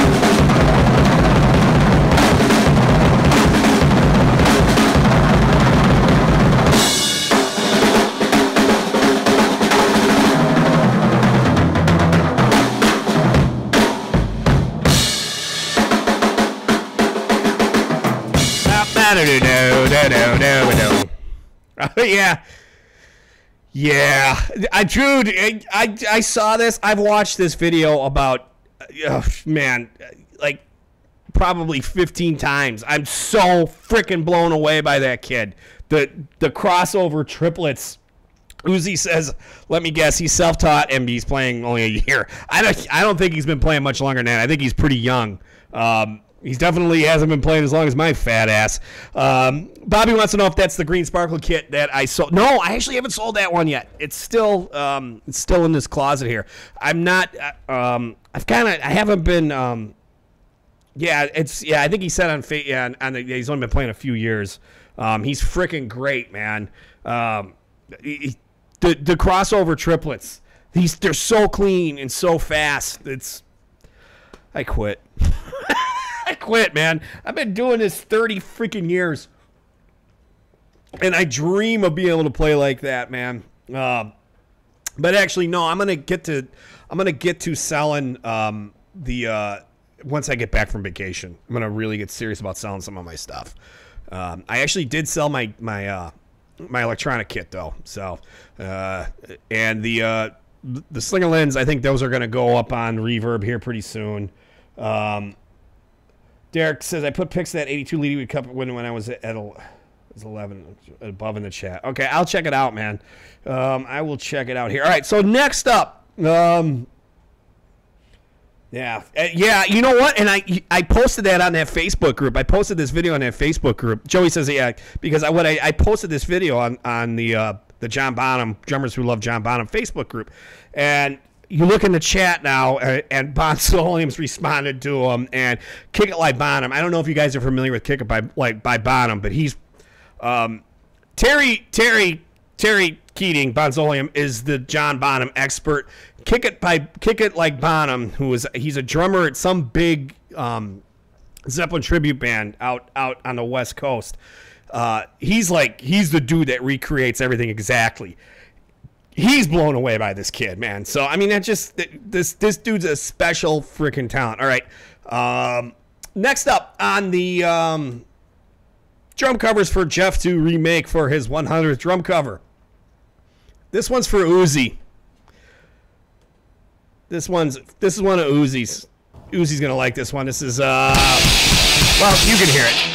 Yeah. I saw this. I've watched this video about, man, like probably 15 times. I'm so freaking blown away by that kid. The crossover triplets. Uzi says, let me guess, he's self-taught and he's playing only a year. I don't think he's been playing much longer than that. I think he's pretty young. He definitely hasn't been playing as long as my fat ass. Bobby wants to know if that's the green sparkle kit that I sold. No, I actually haven't sold that one yet. It's still in this closet here. I'm not. I haven't been. I think he said he's only been playing a few years. He's freaking great, man. The crossover triplets. They're so clean and so fast. I quit. I quit, man. I've been doing this 30 freaking years, and I dream of being able to play like that, man. But actually, no. I'm gonna get to selling once I get back from vacation. I'm gonna really get serious about selling some of my stuff. I actually did sell my electronic kit though. So and the Slinger Lens, I think those are gonna go up on Reverb here pretty soon. Derek says, I put pics of that 82 Leadywood Cup when I was at 11 above in the chat. Okay, I'll check it out, man. I will check it out here. All right, so next up, you know what? And I posted that on that Facebook group. I posted this video on that Facebook group. Joey says, yeah, because I posted this video on the John Bonham, Drummers Who Love John Bonham Facebook group. And you look in the chat now, and Bon Solium's responded to him, and Kick It Like Bonham. I don't know if you guys are familiar with Kick It by Bonham, but he's Terry Keating, Bon Solium, is the John Bonham expert. Kick It Like Bonham, he's a drummer at some big Zeppelin tribute band out on the West Coast. He's the dude that recreates everything exactly. He's blown away by this kid, man. So I mean, this dude's a special freaking talent. All right. Next up on the drum covers for Jeff to remake for his 100th drum cover. This one's for Uzi. This is one of Uzi's. Uzi's gonna like this one. This is well, you can hear it.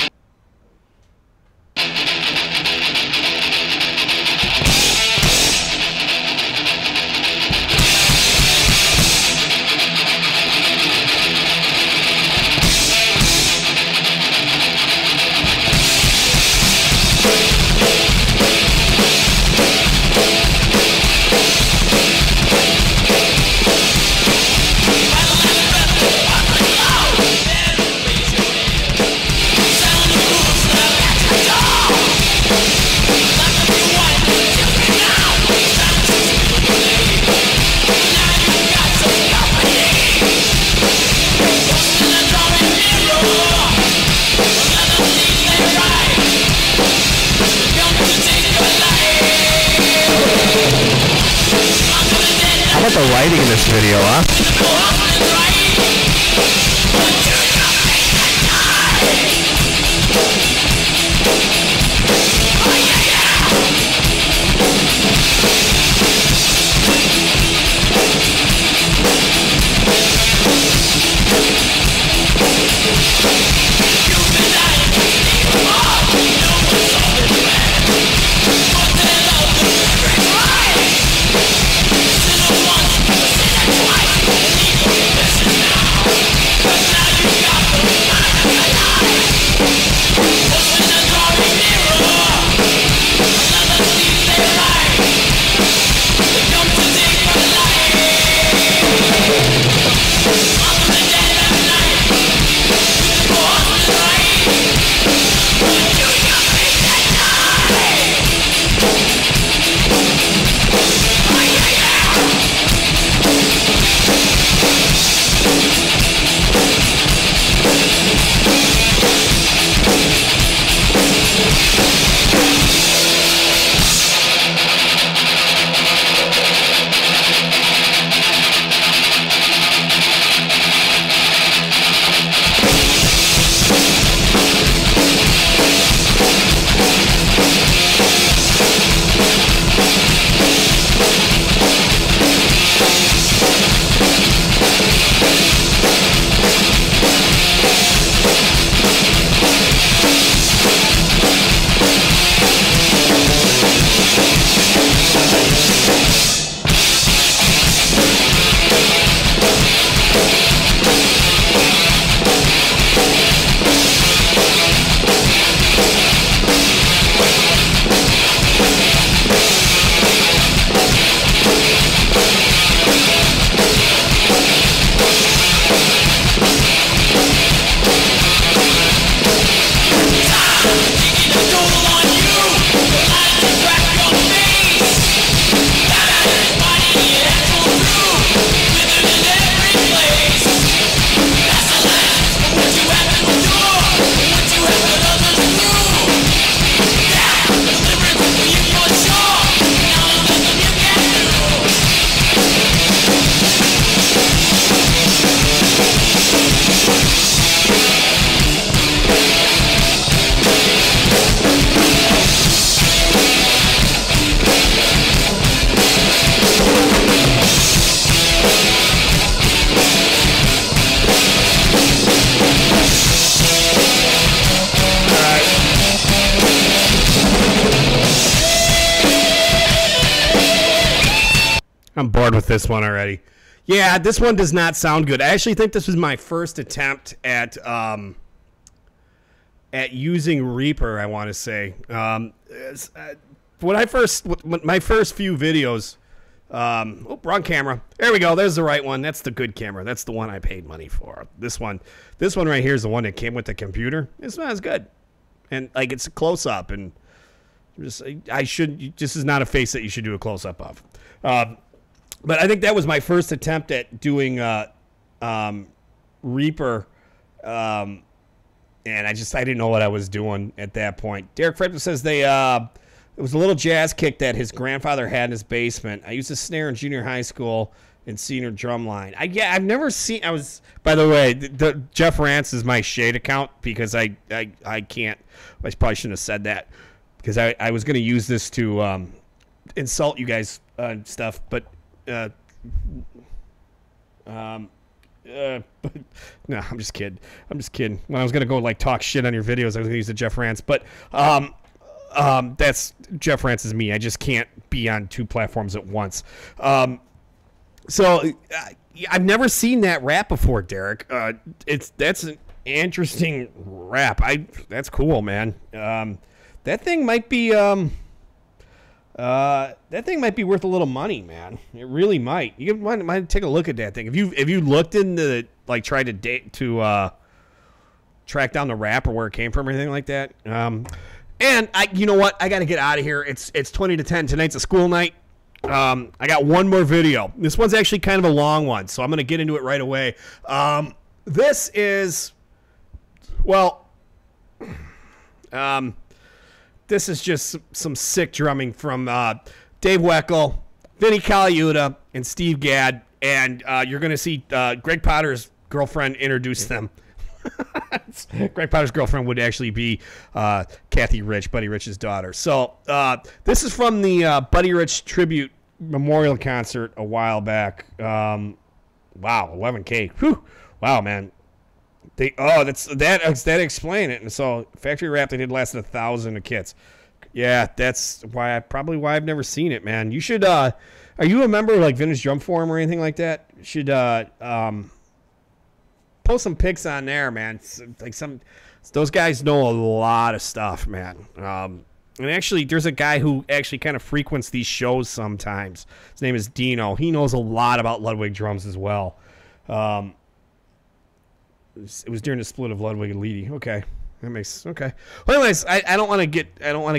How about the lighting in this video, huh? I'm bored with this one already. Yeah, this one does not sound good. I actually think this was my first attempt at using Reaper, I want to say. My first few videos, wrong camera. There we go. There's the right one. That's the good camera. That's the one I paid money for. This one right here is the one that came with the computer. It's not as good. And like it's a close up, and this is not a face that you should do a close up of. But I think that was my first attempt at doing Reaper, and I didn't know what I was doing at that point. Derek Frampton says it was a little jazz kick that his grandfather had in his basement. I used a snare in junior high school and senior drum line. I've never seen. By the way, the Jeff Rance is my shade account because I can't. I probably shouldn't have said that because I was going to use this to insult you guys stuff, but no, I'm just kidding. When I was going to go like talk shit on your videos, I was going to use the Jeff Rance, but that's Jeff Rance is me. I just can't be on two platforms at once. So I've never seen that rap before, Derek. That's an interesting rap. That's cool, man. That thing might be worth a little money, man. It really might. You might take a look at that thing. If you looked into tried to track down the rap or where it came from or anything like that. And you know what? I got to get out of here. It's 20 to 10. Tonight's a school night. I got one more video. This one's actually kind of a long one, so I'm going to get into it right away. This is just some sick drumming from Dave Weckl, Vinny Colaiuta, and Steve Gadd, and you're going to see Greg Potter's girlfriend introduce them. Greg Potter's girlfriend would actually be Kathy Rich, Buddy Rich's daughter. So this is from the Buddy Rich tribute memorial concert a while back. Wow, 11K. Whew. Wow, man. That explain it. And so Factory Rap they did lasted 1,000 of kits. Yeah, that's why I've never seen it, man. You should. Are you a member of like Vintage Drum Forum or anything like that? You should post some pics on there, man. Those guys know a lot of stuff, man. And actually, there's a guy who actually kind of frequents these shows sometimes. His name is Dino. He knows a lot about Ludwig drums as well. It was during the split of Ludwig and Leedy. Okay, that makes okay. Well, anyways, I don't want to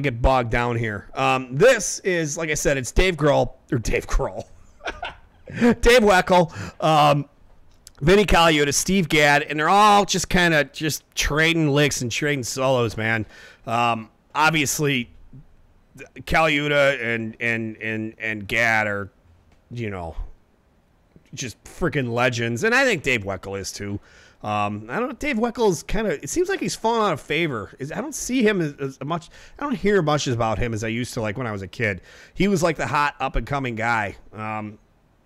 get bogged down here. This is, like I said, it's Dave Weckl, Vinny Colaiuta, Steve Gadd, and they're all just kind of just trading licks and trading solos, man. Obviously, Colaiuta and Gadd are, just freaking legends, and I think Dave Weckl is too. I don't know. Dave Weckl is kind of. It seems like he's fallen out of favor. I don't see him as much. I don't hear much about him as I used to, like when I was a kid. He was like the hot up and coming guy.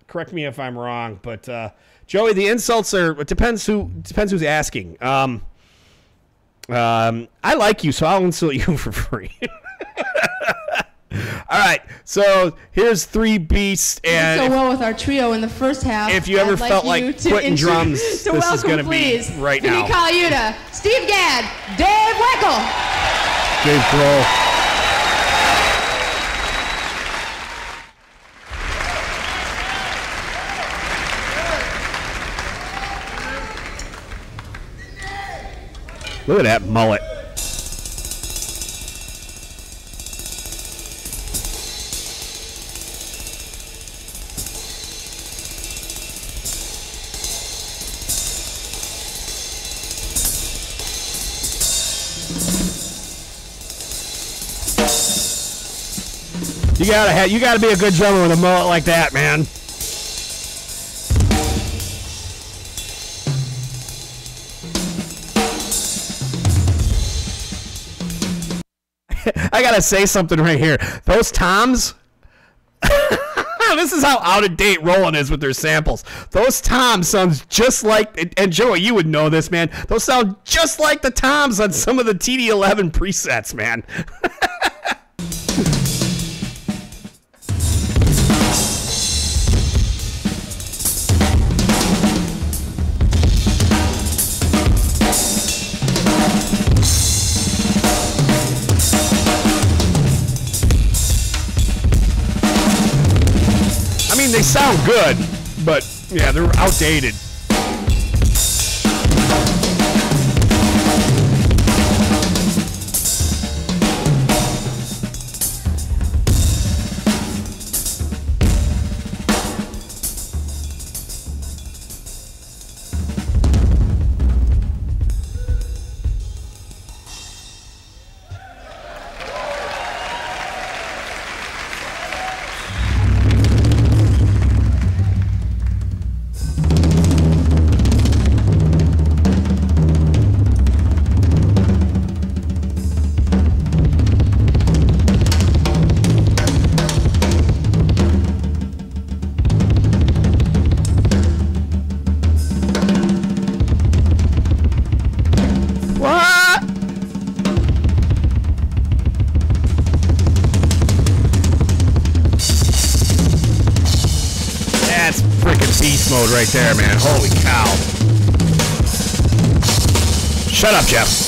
Correct me if I'm wrong, but Joey, the insults are. It depends who's asking. I like you, so I'll insult you for free. All right, so here's Three Beasts, and so well with our trio in the first half. If you ever felt like quitting drums, this is going to be right now. Vinny Colaiuta, Steve Gadd, Dave Weckl. Dave Grohl. Look at that mullet. You gotta be a good drummer with a mullet like that, man. I gotta say something right here. Those toms. This is how out of date Roland is with their samples. Those toms sounds just like, and Joey, you would know this, man. Those sound just like the toms on some of the TD11 presets, man. sound good, but yeah, they're outdated. Beast mode right there, man. Holy cow. Shut up, Jeff.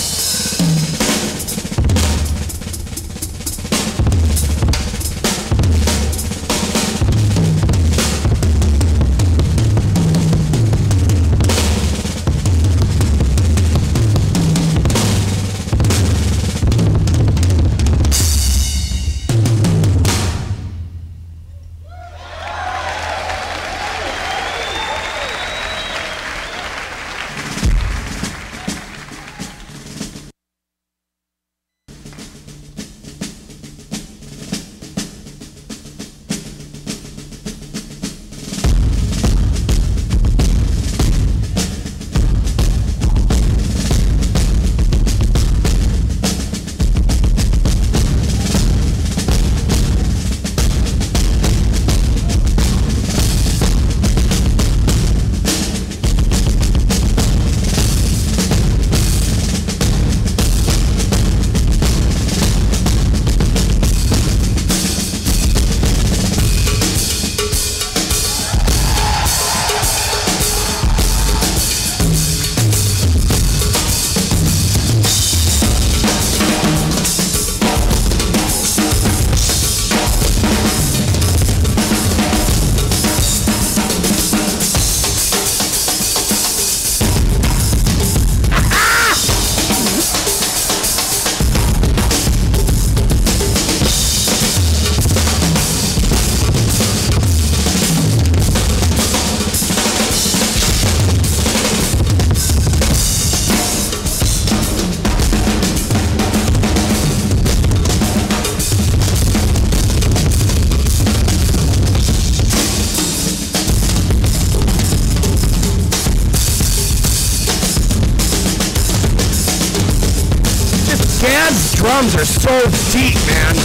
Gad's drums are so deep, man.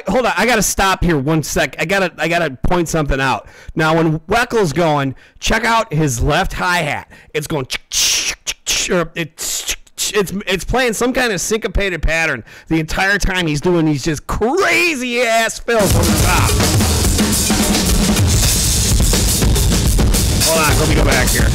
Hold on, I gotta stop here 1 sec. I gotta point something out. Now, when Weckel's going, check out his left hi-hat. It's going it's playing some kind of syncopated pattern the entire time he's doing these just crazy ass fills on the top. Hold on, let me go back here.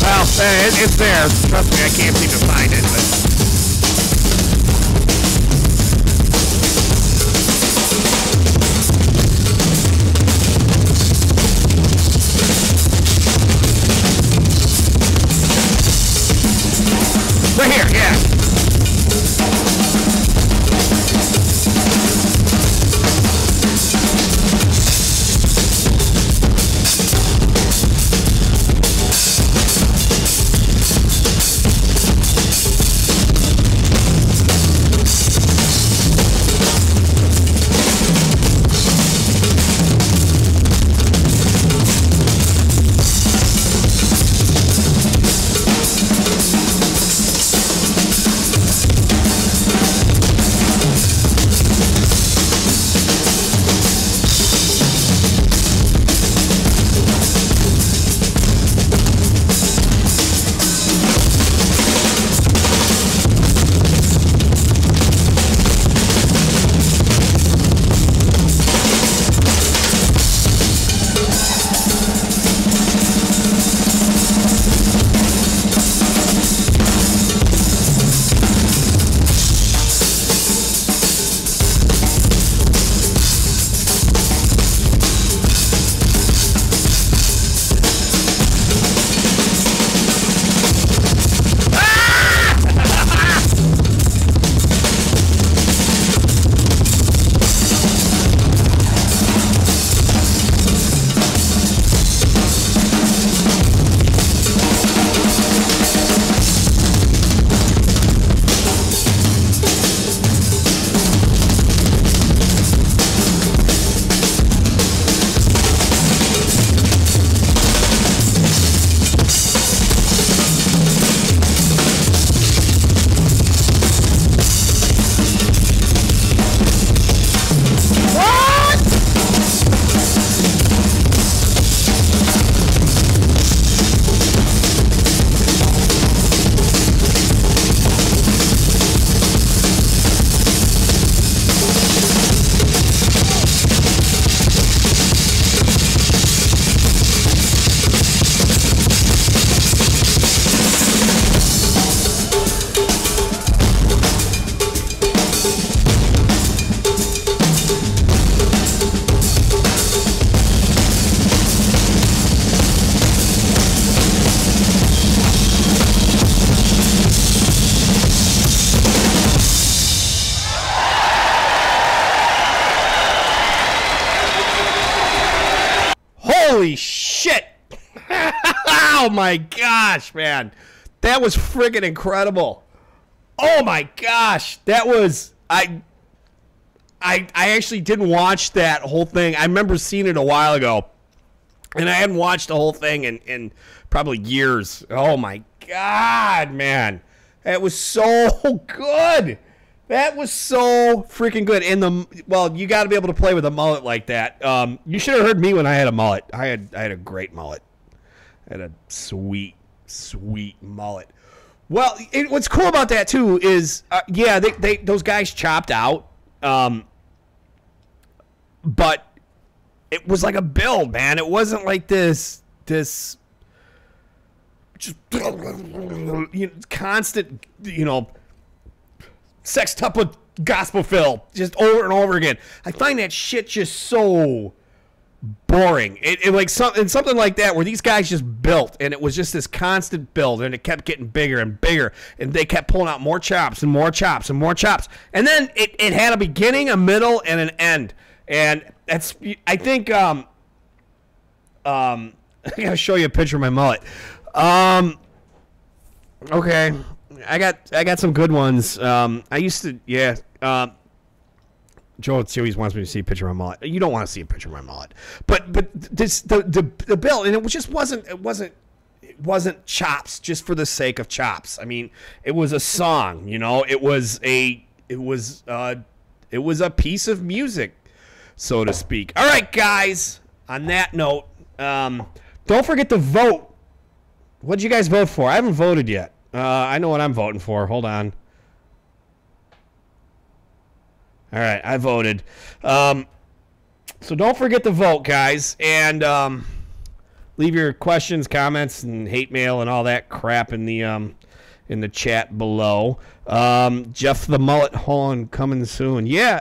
Well, it's there. Trust me, I can't seem to find it, but. Right here, yeah. Holy shit. Oh my gosh, man. That was friggin' incredible. Oh my gosh. That was I actually didn't watch that whole thing. I remember seeing it a while ago. And I hadn't watched the whole thing in probably years. Oh my god, man. That was so good. That was so freaking good. And well, you got to be able to play with a mullet like that. You should have heard me when I had a mullet. I had a great mullet. I had a sweet mullet. Well, what's cool about that too is, yeah, they those guys chopped out, but it was like a build, man. It wasn't like this just constant, sextuple gospel fill just over and over again. I find that shit just so boring. It like something like that where these guys just built, and it was just this constant build, and it kept getting bigger and bigger, and they kept pulling out more chops and more chops and more chops, and then it had a beginning, a middle, and an end. And that's, I think, I gotta show you a picture of my mullet. Okay, I got some good ones. I used to, yeah. Joe always wants me to see a picture of my mullet. You don't want to see a picture of my mullet, but this the build, and it just wasn't chops just for the sake of chops. I mean, it was a song, it was a piece of music so to speak. All right, guys. On that note, don't forget to vote. What'd you guys vote for? I haven't voted yet. I know what I'm voting for. Hold on. All right, I voted. So don't forget to vote, guys. And leave your questions, comments, and hate mail and all that crap in the chat below. Jeff the Mullet Horn coming soon. Yeah,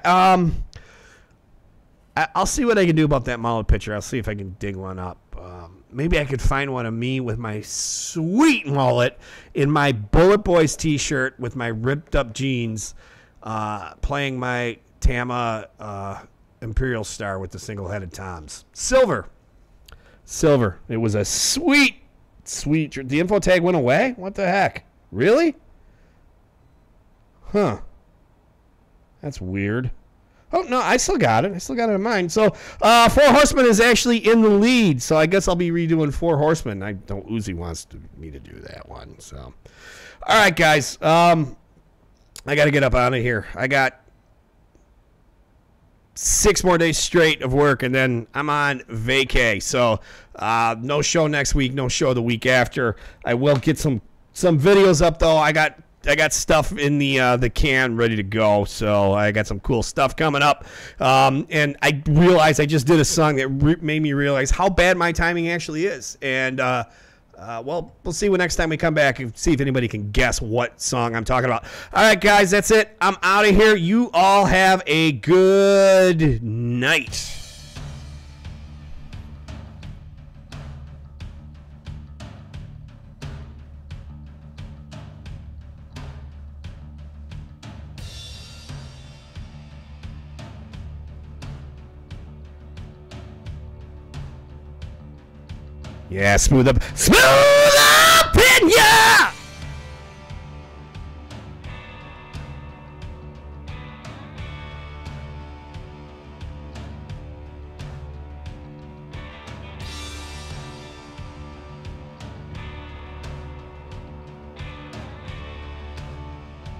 I'll see what I can do about that mullet picture. I'll see if I can dig one up. Maybe I could find one of me with my sweet mullet in my Bullet Boys t-shirt with my ripped up jeans, playing my Tama Imperial Star with the single-headed toms. Silver. It was a sweet. The info tag went away? What the heck? Really? Huh. That's weird. Oh, no, I still got it. I still got it in mind. So, Four Horsemen is actually in the lead. So, I guess I'll be redoing Four Horsemen. Uzi wants me to do that one. So, all right, guys. I got to get up out of here. I got 6 more days straight of work, and then I'm on vacay. So, no show next week, no show the week after. I will get some videos up, though. I got stuff in the can ready to go, so I got some cool stuff coming up. And I realized I just did a song that made me realize how bad my timing actually is. And well, we'll see when next time we come back and see if anybody can guess what song I'm talking about. All right, guys, that's it. I'm out of here. You all have a good night. Yeah, smooth opinion.